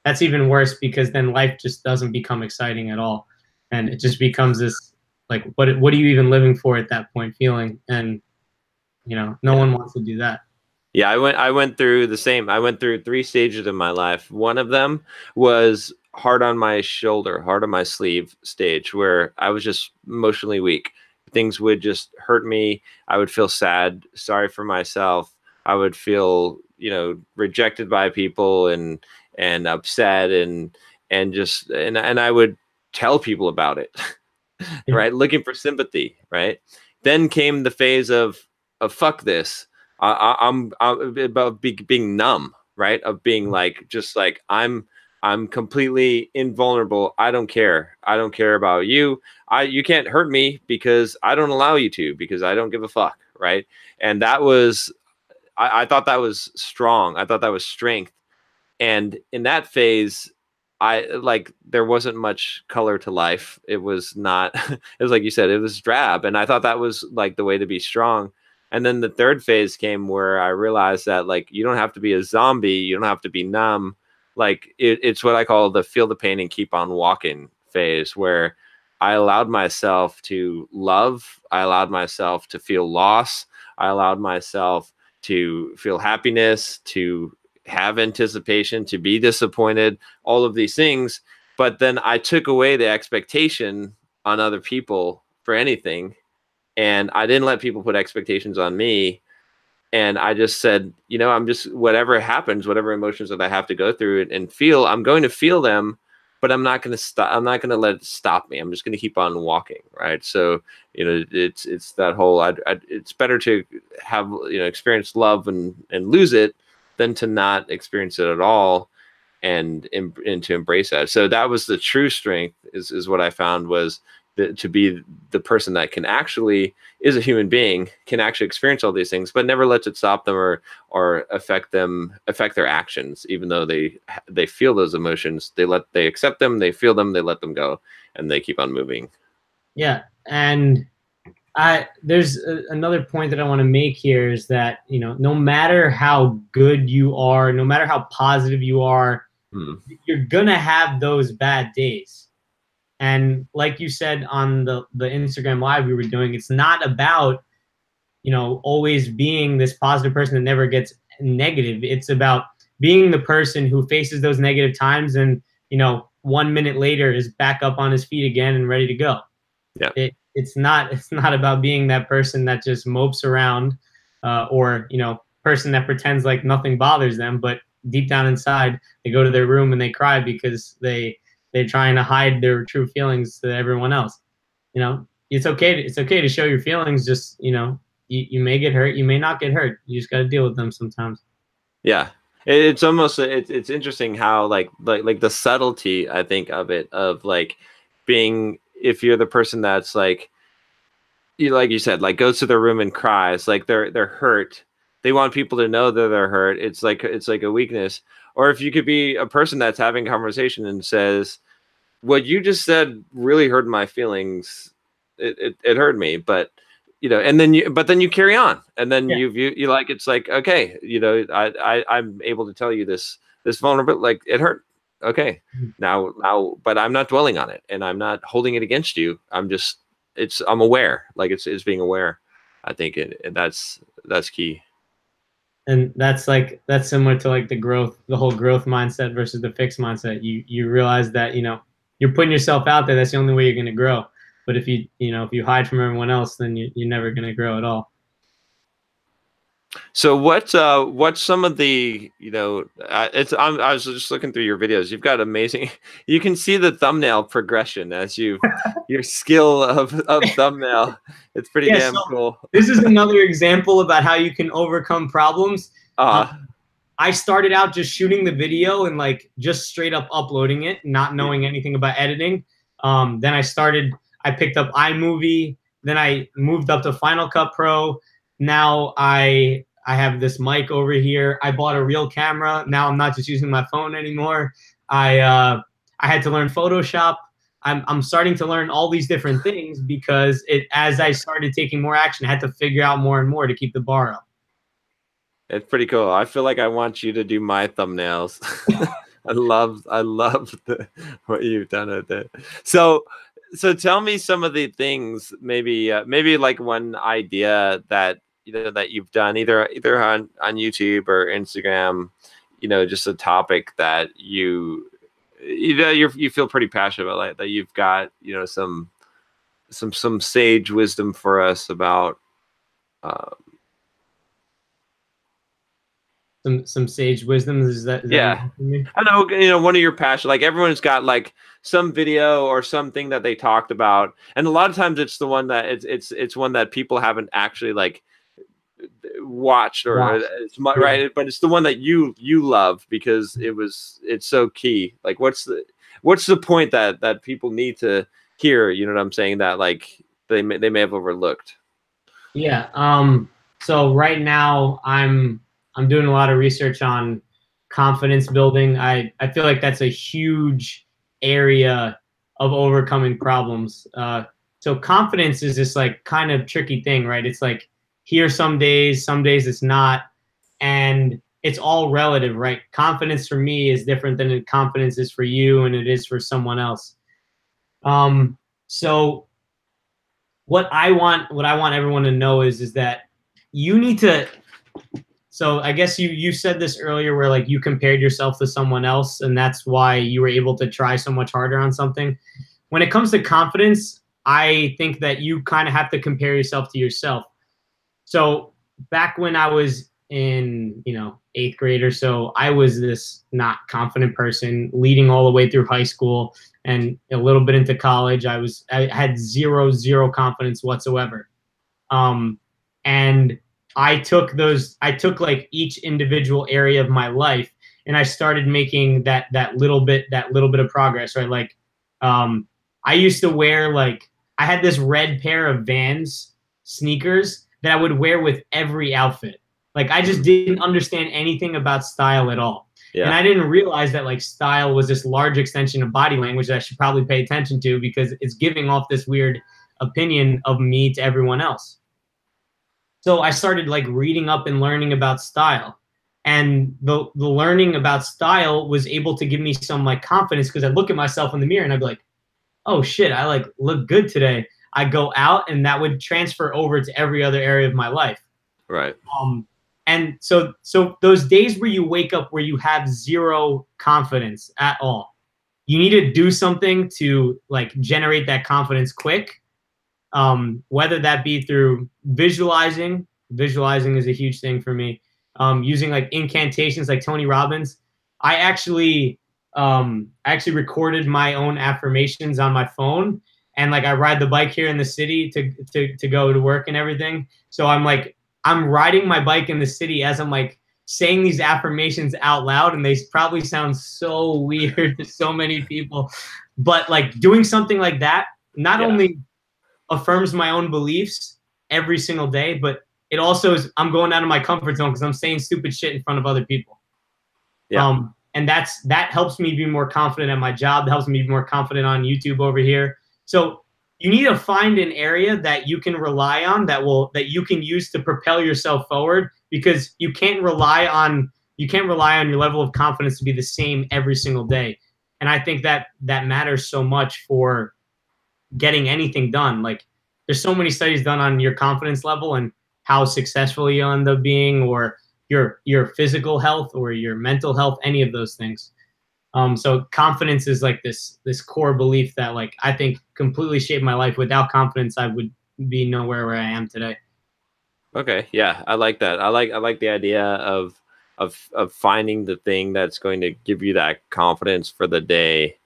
That's even worse because then life just doesn't become exciting at all. And it just becomes this, like, what are you even living for at that point feeling? And, you know, no one wants to do that. Yeah, I went through the same. I went through 3 stages of my life. One of them was hard on my shoulder, hard on my sleeve stage, where I was just emotionally weak. Things would just hurt me. I would feel sad, sorry for myself. I would feel, you know, rejected by people and upset and I would tell people about it. Right? Looking for sympathy, right? Then came the phase of fuck this. I'm about being numb, right? Of being like, just like, I'm completely invulnerable. I don't care. I don't care about you. You can't hurt me because I don't allow you to, because I don't give a fuck, right? And that was, I thought that was strong. I thought that was strength. And in that phase, there wasn't much color to life. It was not, it was like you said, it was drab. And I thought that was like the way to be strong. And then the third phase came where I realized that, like, you don't have to be a zombie. You don't have to be numb. Like, it's what I call the feel the pain and keep on walking phase, where I allowed myself to love. I allowed myself to feel loss. I allowed myself to feel happiness, to have anticipation, to be disappointed, all of these things. But then I took away the expectation on other people for anything. And I didn't let people put expectations on me. And I just said, you know, I'm just, whatever happens, whatever emotions that I have to go through and feel, I'm going to feel them, but I'm not going to stop. I'm not going to let it stop me. I'm just going to keep on walking. Right. So, you know, it's that whole, it's better to have, you know, experience love and lose it than to not experience it at all and to embrace that. So that was the true strength, is what I found, was to be the person that can actually, is a human being, can actually experience all these things, but never lets it stop them or affect their actions. Even though they feel those emotions, they accept them, they feel them, they let them go, and they keep on moving. Yeah. And there's another point that I want to make here, is that, you know, no matter how good you are, no matter how positive you are, you're gonna have those bad days. And like you said on the Instagram live we were doing, it's not about, you know, always being this positive person that never gets negative. It's about being the person who faces those negative times and, you know, 1 minute later is back up on his feet again and ready to go. Yeah. It's not about being that person that just mopes around, or, you know, person that pretends like nothing bothers them, but deep down inside they go to their room and they cry because they're trying to hide their true feelings to everyone else. You know, it's okay to show your feelings. Just, you know, you may get hurt, you may not get hurt. You just got to deal with them sometimes. Yeah. It's almost, it's interesting how like the subtlety, I think, of it, of like being, if you're the person that's like you said, like, goes to their room and cries, like they're hurt. They want people to know that they're hurt. It's like a weakness. Or if you could be a person that's having a conversation and says, what you just said really hurt my feelings. It hurt me, but, you know, and then you carry on, and then you like, it's like, okay, you know, I'm able to tell you this vulnerable, like, it hurt. Okay. Now, but I'm not dwelling on it, and I'm not holding it against you. I'm aware, like it's being aware. I think that's key. And that's similar to like the whole growth mindset versus the fixed mindset. You realize that, you know, you're putting yourself out there. That's the only way you're going to grow. But if you hide from everyone else, then you're never going to grow at all. So what's some of the, I was just looking through your videos. You've got amazing. You can see the thumbnail progression as your skill of thumbnail. It's pretty Yeah, damn so cool. this is another example about how you can overcome problems. Uh, I started out just shooting the video and like just straight up uploading it, not knowing anything about editing. Then I picked up iMovie. Then I moved up to Final Cut Pro. Now I have this mic over here. I bought a real camera. Now I'm not just using my phone anymore. I had to learn Photoshop. I'm starting to learn all these different things because as I started taking more action, I had to figure out more and more to keep the bar up. it's pretty cool. I feel like I want you to do my thumbnails. I love what you've done with it. So tell me some of the things, maybe like one idea that that you've done either on YouTube or Instagram, just a topic that you feel pretty passionate about, like that you've got, some sage wisdom for us about. Some sage wisdom. Is that Yeah. I know, one of your passion, like everyone's got like some video or something that they talked about. And a lot of times it's the one that it's one that people haven't actually like watched or it's right. But it's the one that you love because it's so key. Like what's the point that people need to hear, you know what I'm saying, that like they may have overlooked? Yeah. So right now I'm doing a lot of research on confidence building. I feel like that's a huge area of overcoming problems. So confidence is this like kind of tricky thing, right? It's like here some days it's not, and it's all relative, right? Confidence for me is different than confidence is for you and it is for someone else. So what I want everyone to know is that you need to. So I guess you said this earlier where like you compared yourself to someone else and that's why you were able to try so much harder on something. When it comes to confidence, I think that you kind of have to compare yourself to yourself. So back when I was in, 8th grade or so, I was this not confident person leading all the way through high school and a little bit into college. I had zero confidence whatsoever. And I took like each individual area of my life and I started making that little bit of progress, right? Like, I used to wear I had this red pair of Vans sneakers that I would wear with every outfit. Like I just didn't understand anything about style at all. Yeah. And I didn't realize that like style was this large extension of body language that I should probably pay attention to because it's giving off this weird opinion of me to everyone else. So I started like reading up and learning about style. And the learning about style was able to give me some like confidence because I look at myself in the mirror and I'd be like, oh shit, I like look good today. I go out and that would transfer over to every other area of my life. Right. And so those days where you wake up where you have zero confidence at all, you need to do something to like generate that confidence quick. Whether that be through visualizing is a huge thing for me. Using like incantations like Tony Robbins. I actually recorded my own affirmations on my phone, and like I ride the bike here in the city to go to work and everything. So I'm riding my bike in the city as I'm like saying these affirmations out loud, and they probably sound so weird to so many people, but like doing something like that not only affirms my own beliefs every single day, but it also is I'm going out of my comfort zone because I'm saying stupid shit in front of other people. Yeah. And that helps me be more confident at my job. That helps me be more confident on YouTube over here. So you need to find an area that you can rely on that you can use to propel yourself forward, because you can't rely on your level of confidence to be the same every single day. And I think that matters so much for getting anything done. Like there's so many studies done on your confidence level and how successful you end up being, or your physical health or your mental health, any of those things. So confidence is like this core belief that like I think completely shaped my life. Without confidence, I would be nowhere where I am today. Okay, yeah, I like that. I like the idea of finding the thing that's going to give you that confidence for the day.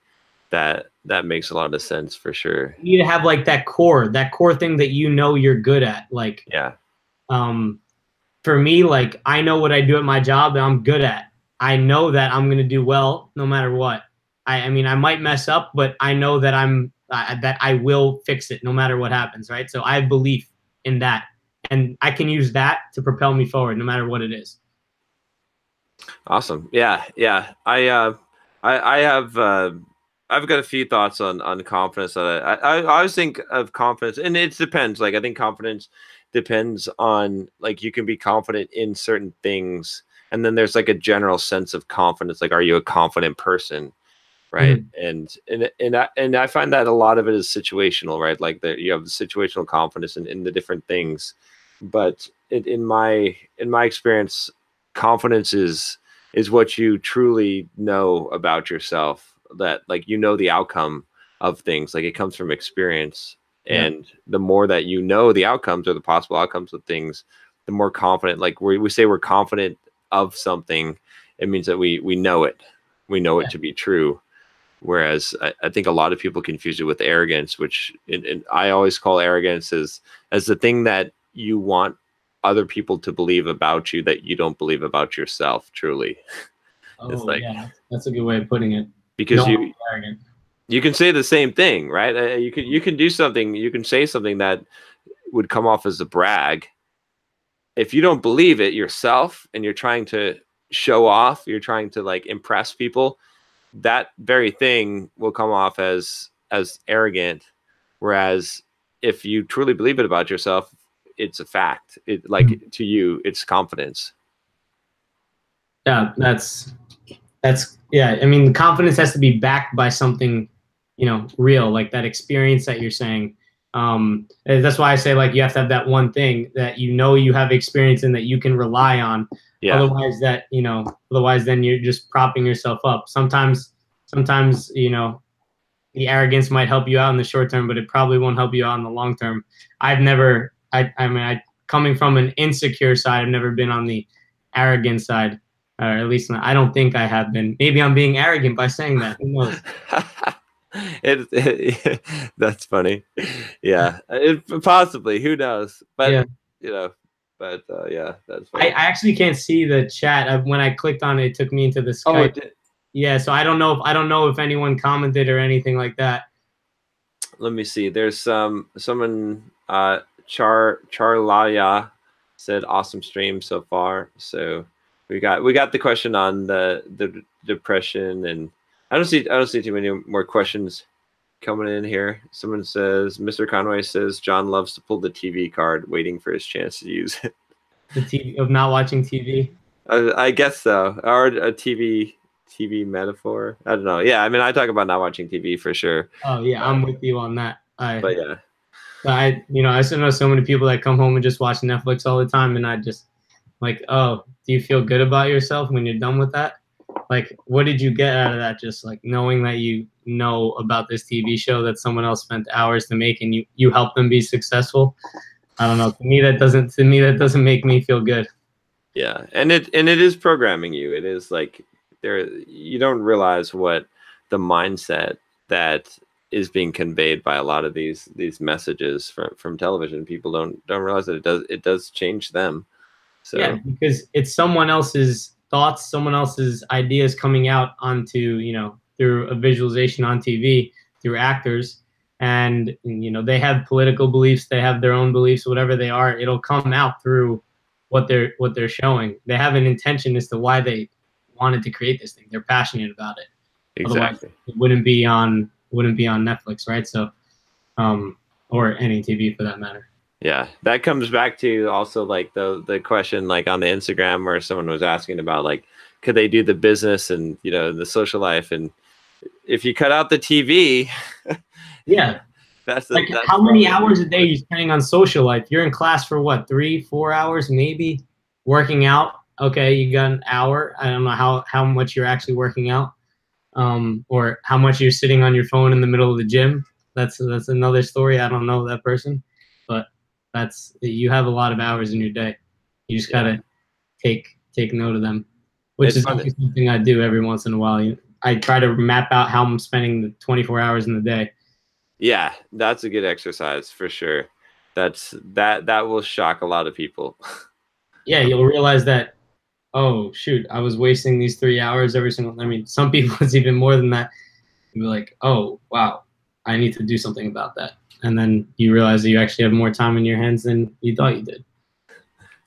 That makes a lot of sense for sure. You need to have like that core thing that you know you're good at. Like, Yeah. for me, like I know what I do at my job and I'm good at. I know that I'm gonna do well no matter what. I mean, I might mess up, but I know that that I will fix it no matter what happens, right? So I have belief in that, and I can use that to propel me forward no matter what it is. Awesome. Yeah, yeah. I have I've got a few thoughts on confidence that I always think of confidence, and it depends. Like I think confidence depends on, like, you can be confident in certain things, and then there's like a general sense of confidence. Like, are you a confident person? Right. Mm-hmm. And I find that a lot of it is situational, right? Like that you have the situational confidence in the different things. But in my experience, confidence is what you truly know about yourself, that, like, you know the outcome of things, like it comes from experience. Yeah. And the more that you know the outcomes or the possible outcomes of things, the more confident, like we say we're confident of something, it means that we know it. We know it Yeah. to be true. Whereas I think a lot of people confuse it with arrogance, which I always call arrogance as the thing that you want other people to believe about you that you don't believe about yourself truly. It's Oh like, yeah, that's a good way of putting it. You because don't want to be arrogant. you can say the same thing, right? You can do something, you can say something that would come off as a brag. If you don't believe it yourself and you're trying to show off, you're trying to like impress people, that very thing will come off as arrogant. Whereas if you truly believe it about yourself, it's a fact. It, like, to you, it's confidence. Yeah, that's yeah. I mean, confidence has to be backed by something, real, like that experience that you're saying. And that's why I say like you have to have that one thing that you have experience in that you can rely on. Yeah, Otherwise then you're just propping yourself up. Sometimes the arrogance might help you out in the short term, but it probably won't help you out in the long term. I coming from an insecure side, I've never been on the arrogant side, or at least I don't think I have been. Maybe I'm being arrogant by saying that. Who knows? that's funny. Yeah, possibly. Who knows? But Yeah. you know, yeah, that's I funny. actually can't see the chat. When I clicked on it, it took me into the Oh, Skype. Yeah, so I don't know if anyone commented or anything like that. let me see. There's someone Charlaya said awesome stream so far. So we got the question on the depression, and I don't see too many more questions coming in here. Someone says, Mr. Conway says John loves to pull the TV card, waiting for his chance to use it. The TV of not watching TV. I guess so. Or a TV metaphor. I don't know. Yeah, I mean, I talk about not watching TV for sure. Oh yeah, I'm with you on that. But yeah. I still know so many people that come home and just watch Netflix all the time, and I just like, oh, do you feel good about yourself when you're done with that? Like, what did you get out of that? Just like knowing that you know about this TV show that someone else spent hours to make, and you help them be successful. I don't know. To me that doesn't make me feel good. Yeah, and it is programming you. It is like, you don't realize what the mindset that is being conveyed by a lot of these messages from television. People don't realize that it does change them. So Yeah, because it's someone else's thoughts, someone else's ideas coming out onto, through a visualization on TV, through actors. And, they have political beliefs, they have their own beliefs, whatever they are, it'll come out through what they're showing. They have an intention as to why they wanted to create this thing. They're passionate about it. Otherwise, exactly. it wouldn't be on Netflix, right? So, or any TV for that matter. Yeah, that comes back to also like the question, like on the Instagram, where someone was asking about, like, could they do the business and the social life, and if you cut out the TV, Yeah. that's Like, that's how many probably hours a day are you spending on social life? You're in class for what, 3-4 hours maybe? Working out, okay, you got an hour. I don't know how much you're actually working out, or how much you're sitting on your phone in the middle of the gym. That's another story. I don't know that person, but you have a lot of hours in your day. You just gotta take note of them, which It's is fun. something I do every once in a while. I try to map out how I'm spending the 24 hours in the day. Yeah, that's a good exercise for sure. That will shock a lot of people. Yeah, you'll realize that, oh shoot, I was wasting these 3 hours every single. I mean, some people it's even more than that. You'll be like, oh wow, I need to do something about that, and then you realize that you actually have more time in your hands than you thought you did.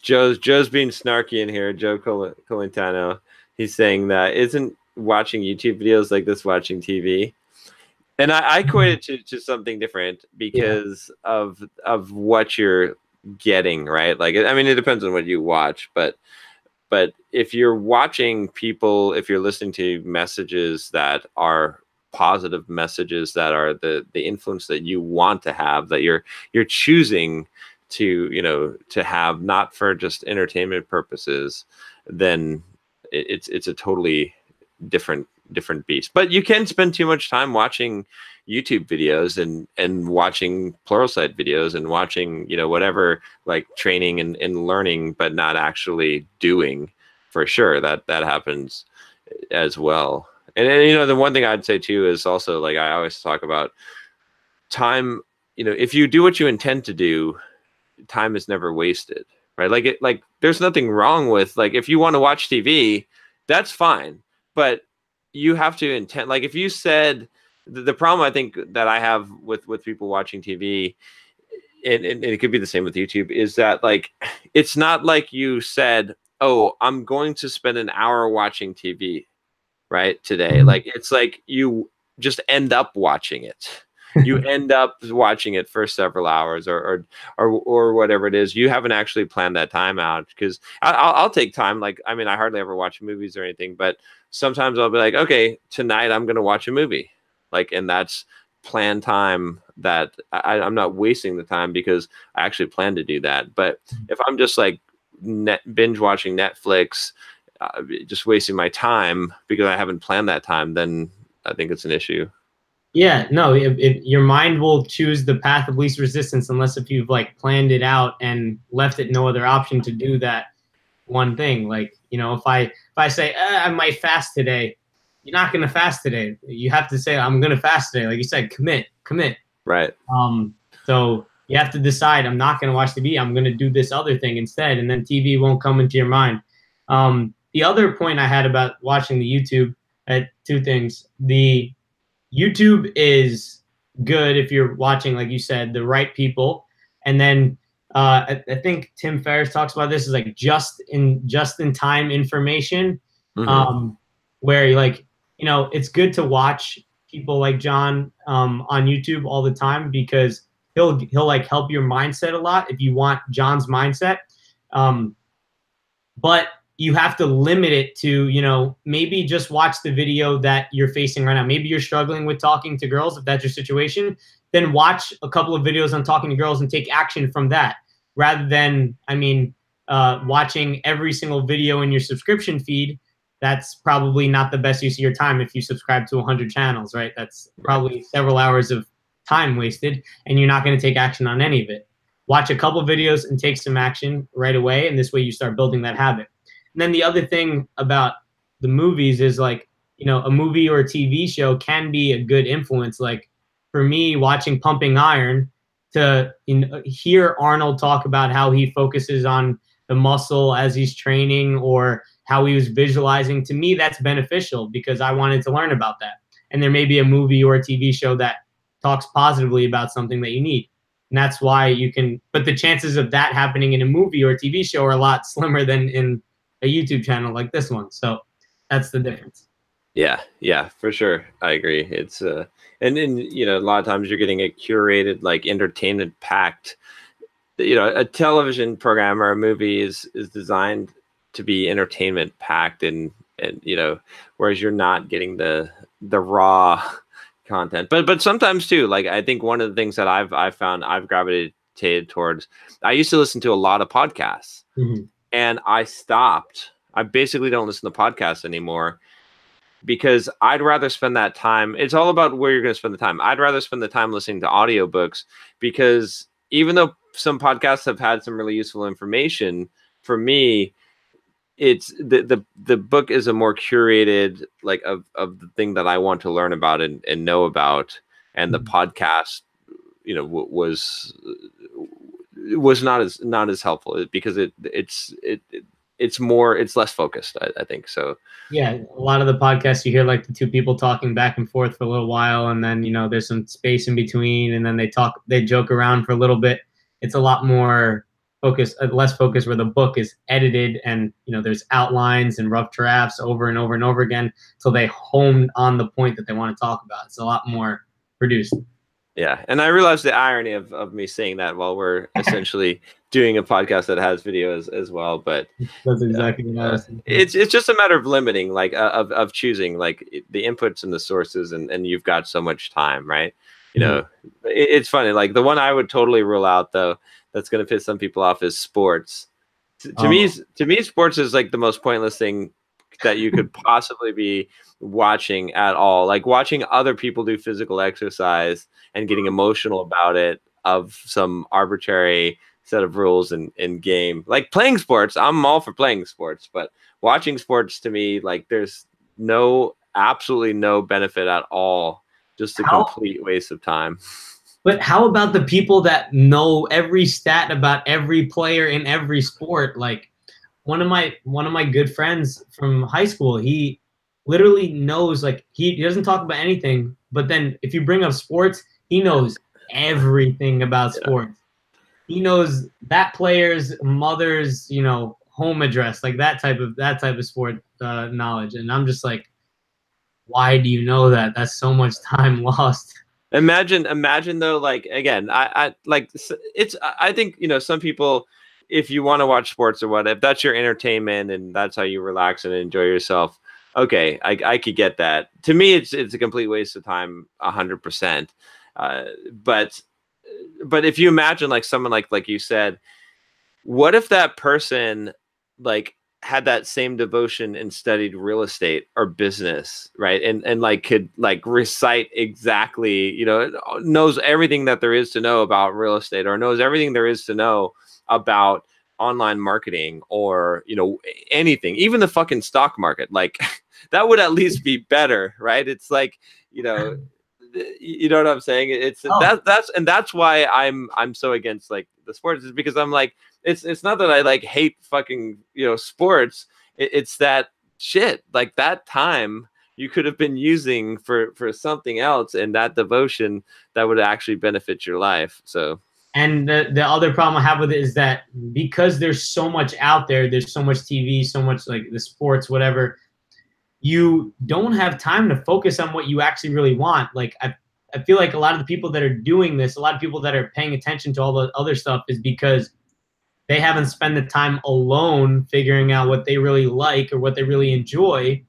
Joe's being snarky in here. Joe Colintano, he's saying that isn't watching YouTube videos like this watching TV. And I equate it to something different because of what you're getting, right? Like, I mean, it depends on what you watch, but if you're watching people, if you're listening to messages that are positive messages that are the influence that you want to have, that you're choosing to to have, not for just entertainment purposes, then it's a totally different beast. But you can spend too much time watching YouTube videos and watching Pluralsight videos and watching whatever, like training and learning, but not actually doing. For sure that happens as well. And the one thing I'd say too is also, like, I always talk about time. If you do what you intend to do, time is never wasted, right? Like there's nothing wrong with, like, if you want to watch TV, that's fine, but you have to intend. Like, if you said, the problem I think that I have with people watching TV, and it could be the same with YouTube, is that, like, it's not like you said, oh, I'm going to spend an hour watching TV right today. Like, it's like you just end up watching it. You end up watching it for several hours or whatever it is. You haven't actually planned that time out, because I'll take time. Like, I mean, I hardly ever watch movies or anything, but sometimes I'll be like, okay, tonight I'm going to watch a movie. Like, and that's planned time that I'm not wasting the time because I actually plan to do that. But if I'm just like binge watching Netflix, just wasting my time because I haven't planned that time, then I think it's an issue. Yeah, no, your mind will choose the path of least resistance unless if you've like planned it out and left it no other option to do that one thing. Like, if I say I might fast today, you're not going to fast today. You have to say, I'm going to fast today. Like you said, commit. Right. So you have to decide, I'm not going to watch TV. I'm going to do this other thing instead. And then TV won't come into your mind. The other point I had about watching the YouTube, two things. The YouTube is good if you're watching, like you said, the right people. And then I think Tim Ferriss talks about this, is like just in time information, where you're like, it's good to watch people like John on YouTube all the time, because he'll like help your mindset a lot if you want John's mindset. But you have to limit it to, maybe just watch the video that you're facing right now. Maybe you're struggling with talking to girls. If that's your situation, then watch a couple of videos on talking to girls and take action from that, rather than, watching every single video in your subscription feed. That's probably not the best use of your time if you subscribe to 100 channels, right? That's probably several hours of time wasted, and you're not going to take action on any of it. Watch a couple of videos and take some action right away, and this way you start building that habit. And then the other thing about the movies is, like, a movie or a TV show can be a good influence. Like, for me, watching Pumping Iron, to hear Arnold talk about how he focuses on the muscle as he's training, or how he was visualizing, to me, that's beneficial because I wanted to learn about that. And there may be a movie or a TV show that talks positively about something that you need. And that's why you can, but the chances of that happening in a movie or a TV show are a lot slimmer than in a YouTube channel like this one. So that's the difference. Yeah, for sure. I agree. It's and then a lot of times you're getting a curated, like, entertainment packed. A television program or a movie is designed to be entertainment packed, and whereas you're not getting the raw content. But sometimes too, like, I think one of the things that I've found I've gravitated towards, I used to listen to a lot of podcasts, and I stopped. I basically don't listen to podcasts anymore, because I'd rather spend that time. It's all about where you're going to spend the time. I'd rather spend the time listening to audiobooks, because even though some podcasts have had some really useful information. For me, it's the book is a more curated, like, of the thing that I want to learn about and know about, and the podcast, you know, was not as helpful because it's less focused, I think. So yeah, a lot of the podcasts you hear like the two people talking back and forth for a little while, and then, you know, there's some space in between, and then they joke around for a little bit. It's a lot more focused, less focused, where the book is edited, and, you know, there's outlines and rough drafts over and over and over again till they hone on the point that they want to talk about. It's a lot more produced. Yeah, and I realize the irony of me saying that while we're essentially doing a podcast that has videos as well, but that's exactly what I was thinking. It's just a matter of limiting, like, of choosing, like, the inputs and the sources, and you've got so much time, right? You know, it's funny. Like, the one I would totally rule out, though, that's going to piss some people off, is sports. To me, sports is like the most pointless thing that you could possibly be watching at all. Like, watching other people do physical exercise and getting emotional about it, of some arbitrary set of rules in game. Like, playing sports, I'm all for playing sports, but watching sports, to me, like, there's absolutely no benefit at all. Just a complete waste of time. But how about the people that know every stat about every player in every sport? Like, one of my good friends from high school, he literally knows, like, he doesn't talk about anything, but then if you bring up sports, he knows everything about sports. He knows that player's mother's, you know, home address, like that type of sport knowledge. And I'm just like, why do you know that? That's so much time lost. Imagine though, like, again, I think, you know, some people, if you want to watch sports or what, if that's your entertainment and that's how you relax and enjoy yourself, okay, I could get that. To me, it's a complete waste of time, 100%. But if you imagine, like, someone like you said, what if that person, like, had that same devotion and studied real estate or business, right? And like, could, like, recite exactly, you know, knows everything that there is to know about real estate, or knows everything there is to know about online marketing, or, you know, anything, even the fucking stock market. Like, that would at least be better, right? It's like, you know, what I'm saying? It's that's why I'm so against, like, the sports, is because I'm like, it's not that I, like, hate fucking, you know, sports. It's that shit, like, that time you could have been using for something else, and that devotion that would actually benefit your life. So, and the other problem I have with it is that because there's so much out there, there's so much TV, so much, like, the sports, whatever, you don't have time to focus on what you actually really want. Like, I feel like a lot of the people that are doing this, a lot of people that are paying attention to all the other stuff, is because they haven't spent the time alone figuring out what they really like or what they really enjoy.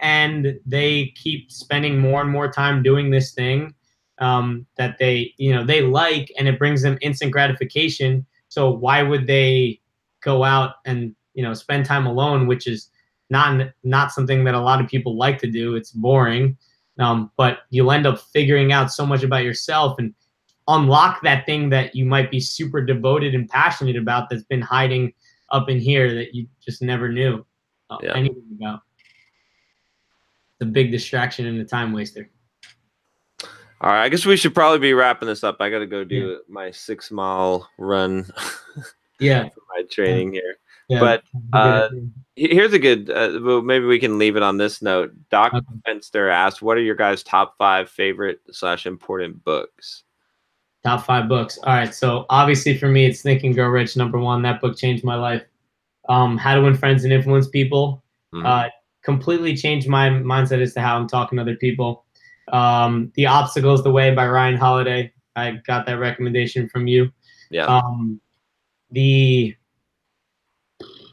And they keep spending more and more time doing this thing that they like, and it brings them instant gratification. So why would they go out and, you know, spend time alone, which is not something that a lot of people like to do. It's boring. But you'll end up figuring out so much about yourself and unlock that thing that you might be super devoted and passionate about, that's been hiding up in here that you just never knew anything about. It's a big distraction and a time waster. All right, I guess we should probably be wrapping this up. I got to go do my 6-mile run. For my training here. Yeah, but here's a good, well, maybe we can leave it on this note. Doc Fenster asked, what are your guys' top 5 favorite / important books? Top 5 books. All right. So obviously for me, it's Think and Grow Rich, #1. That book changed my life. How to Win Friends and Influence People. Completely changed my mindset as to how I'm talking to other people. The Obstacle is the Way by Ryan Holiday. I got that recommendation from you. Yeah. The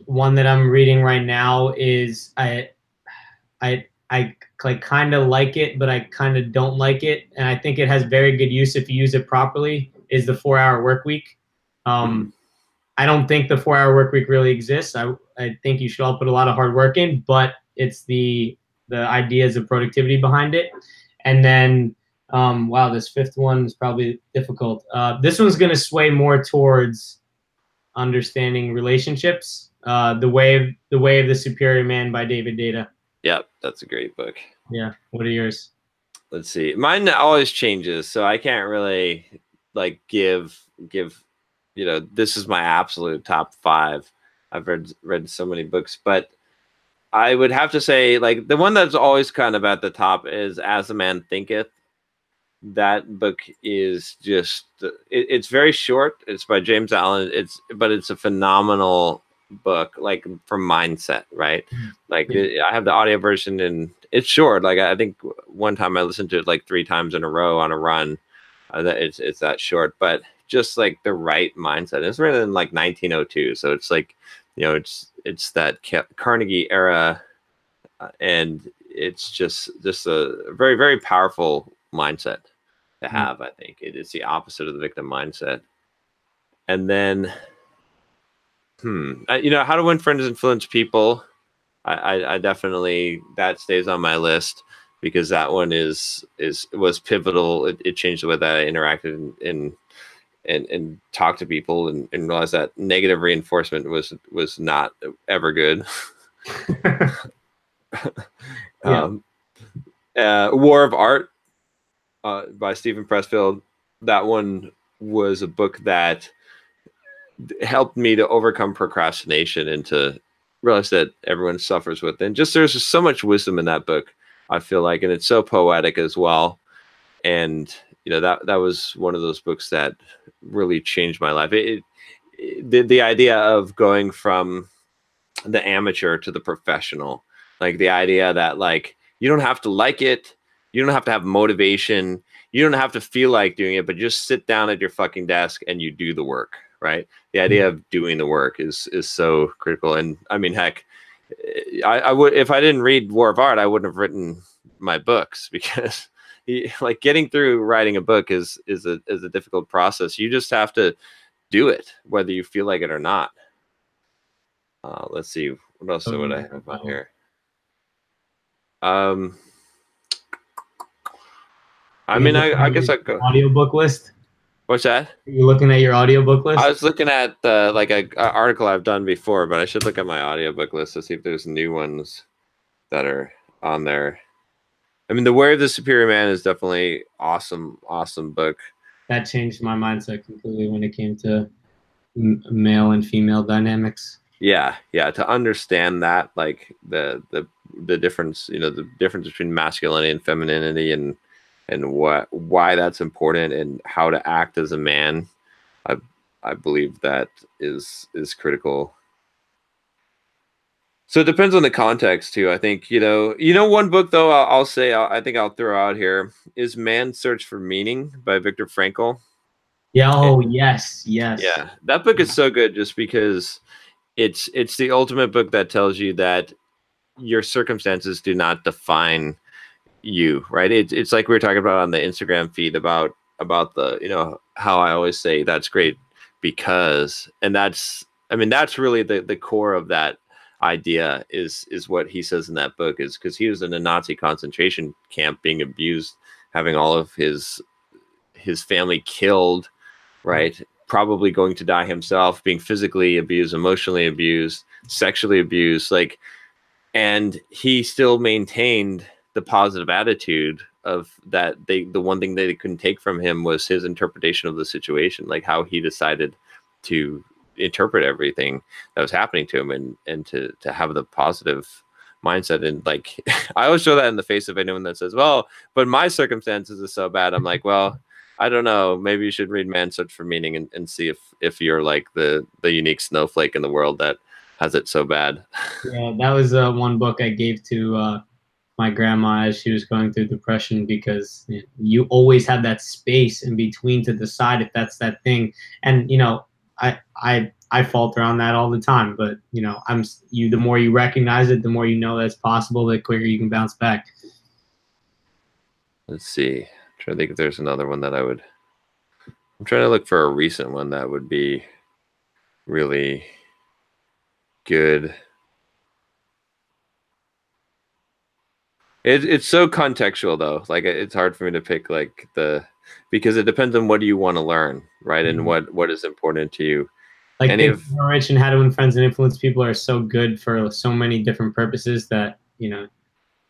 one that I'm reading right now is I like kind of like it, but I kind of don't like it, and I think it has very good use if you use it properly, is The 4-Hour Workweek. I don't think the 4-hour workweek really exists. I think you should all put a lot of hard work in, but it's the ideas of productivity behind it. And then Wow, this fifth one is probably difficult. This one's going to sway more towards understanding relationships. The Way of the Superior Man by David Data. Yep, that's a great book. Yeah. What are yours? Let's see. Mine always changes, so I can't really like give this is my absolute top 5. I've read so many books, but I would have to say like the one that's always kind of at the top is As a Man Thinketh. That book is just it's very short. It's by James Allen. But it's a phenomenal book, like for mindset, right? Like I have the audio version and it's short. Like I think one time I listened to it like 3 times in a row on a run. That it's that short, but just like the right mindset. It's written in like 1902, so it's like it's that Carnegie era, and it's just a very, very powerful mindset to have. I think it's the opposite of the victim mindset. And then How to Win Friends, Influence People. I definitely, that stays on my list because that one was pivotal. It changed the way that I interacted and talked to people and realized that negative reinforcement was not ever good. War of Art by Stephen Pressfield. That one was a book that helped me to overcome procrastination and to realize that everyone suffers with it. And there's just so much wisdom in that book, I feel like, and it's so poetic as well. And that was one of those books that really changed my life. The idea of going from the amateur to the professional, like the idea that like you don't have to like it, you don't have to have motivation, you don't have to feel like doing it, but just sit down at your fucking desk and you do the work, right? The idea of doing the work is so critical. And I mean, heck, I would, if I didn't read War of Art, I wouldn't have written my books, because like getting through writing a book is a difficult process. You just have to do it, whether you feel like it or not. Let's see, what else would I have on here? I mean, I guess I go audiobook list. What's that? Are you looking at your audiobook list? I was looking at like a article I've done before, but I should look at my audiobook list to see if there's new ones that are on there. I mean, The Way of the Superior Man is definitely awesome book. That changed my mindset completely when it came to male and female dynamics. Yeah, to understand that, like the difference, the difference between masculinity and femininity, and why that's important, and how to act as a man. I believe that is critical. So it depends on the context too. I think one book though I'll say I think I'll throw out here is Man's Search for Meaning by Viktor Frankl. Yeah. Oh, yes. Yeah, that book is so good just because it's the ultimate book that tells you that your circumstances do not define you, right? It's like we were talking about on the Instagram feed about the how I always say that's great because, and that's really the core of that idea is what he says in that book, is because he was in a Nazi concentration camp being abused, having all of his family killed, right? Probably going to die himself, being physically abused, emotionally abused, sexually abused, like, and he still maintained the positive attitude of that. The one thing they couldn't take from him was his interpretation of the situation, like how he decided to interpret everything that was happening to him, and to have the positive mindset. And like, I always throw that in the face of anyone that says, well, but my circumstances are so bad. I'm like, well, I don't know. Maybe you should read Man's Search for Meaning and see if you're like the unique snowflake in the world that has it so bad. Yeah, that was one book I gave to my grandma as she was going through depression, because you always have that space in between to decide if that's that thing. And I falter on that all the time, but the more you recognize it, the more you know that's possible, the quicker you can bounce back. Let's see. I'm trying to think if there's another one that I'm trying to look for a recent one that would be really good. It's so contextual though. Like it's hard for me to pick like because it depends on what do you want to learn, right? And what is important to you. Like And Think and Grow Rich and How to Win Friends and Influence People are so good for so many different purposes that, you know.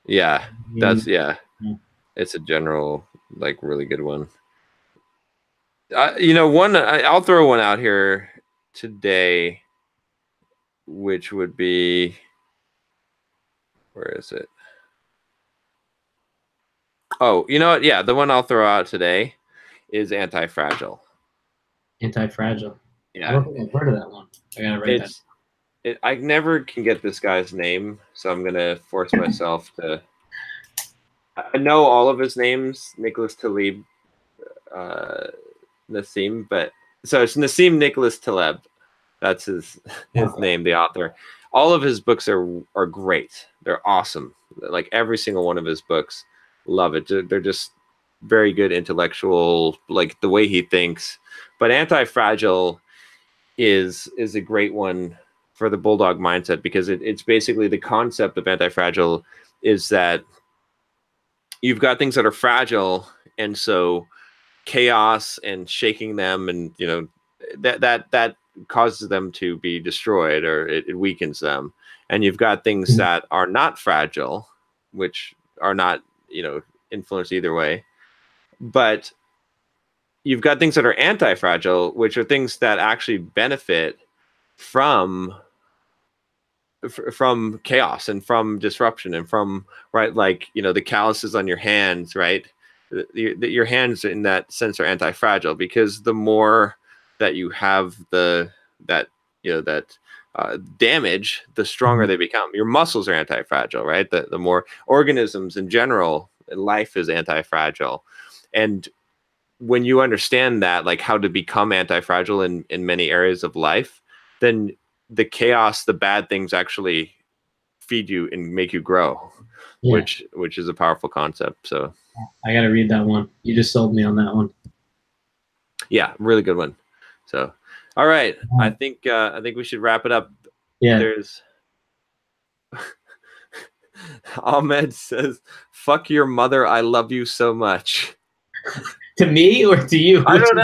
Yeah, it's a general, like, really good one. You know, I'll throw one out here today, which would be, where is it? Oh, you know what? Yeah, the one I'll throw out today is Anti-Fragile. Anti-Fragile. Yeah, I don't think I've heard of that one. I gotta write that. I never can get this guy's name, so I'm gonna force myself to. I know all of his names, Nicholas Taleb, Nassim, but so it's Nassim Nicholas Taleb. That's his name, the author. All of his books are great. They're awesome. Like every single one of his books, love it. They're just very good intellectual, like the way he thinks. But Anti-Fragile is a great one for the Bulldog mindset, because it's basically the concept of Anti-Fragile is that you've got things that are fragile, and so chaos and shaking them, and you know that causes them to be destroyed, or it weakens them. And you've got things that are not fragile, which are not, you know, influenced either way. But you've got things that are anti-fragile, which are things that actually benefit from chaos and from disruption and from, right, like, you know, the calluses on your hands, right? Your hands in that sense are anti-fragile, because the more that you have damage, the stronger they become. Your muscles are anti-fragile, right? The more organisms in general, life is anti-fragile. And when you understand that, like how to become anti-fragile in many areas of life, then the chaos, the bad things actually feed you and make you grow, which is a powerful concept. So I got to read that one. You just sold me on that one. Yeah, really good one. So, all right, I think we should wrap it up. Yeah. There's Ahmed says, "Fuck your mother. I love you so much." To me or to you? I don't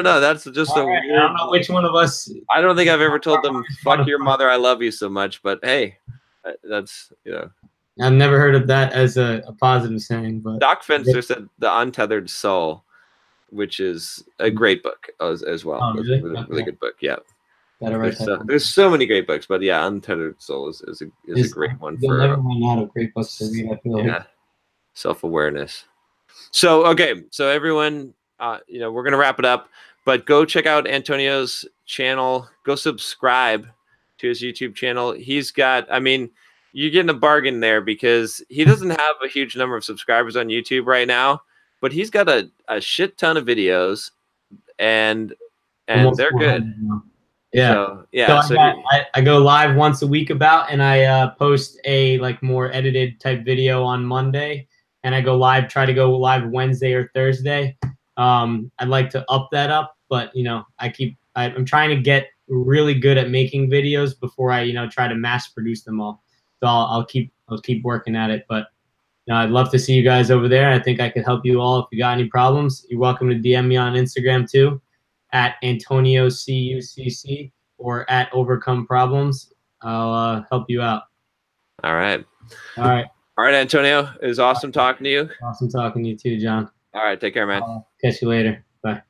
know. That's just a weird. I don't know which one of us. I don't think I've ever told them, "Fuck your mother. I love you so much." But hey, that's, you know. I've never heard of that as a positive saying. But Doc Fenster said The Untethered Soul, which is a great book as well. Oh, really? Really good book. Yeah. There's so many great books, but yeah, Untethered Soul is a great one for. Never run out of great books to read, I feel like. Self-awareness. So okay, so everyone, you know, we're gonna wrap it up, but go check out Antonio's channel. Go subscribe to his YouTube channel. He's got, I mean, you're getting a bargain there, because he doesn't have a huge number of subscribers on YouTube right now, but he's got a shit ton of videos, and they're good. Yeah. So I go live once a week and I post a like more edited type video on Monday, and I try to go live Wednesday or Thursday. I'd like to up that up, but you know, I'm trying to get really good at making videos before I, you know, try to mass produce them all. So I'll keep working at it, but you know, I'd love to see you guys over there. I think I could help you all. If you got any problems, you're welcome to DM me on Instagram too, at Antonio CUCC or at Overcome Problems. I'll help you out. All right, Antonio. It was awesome talking to you. Awesome talking to you too, John. All right, take care, man. Catch you later. Bye.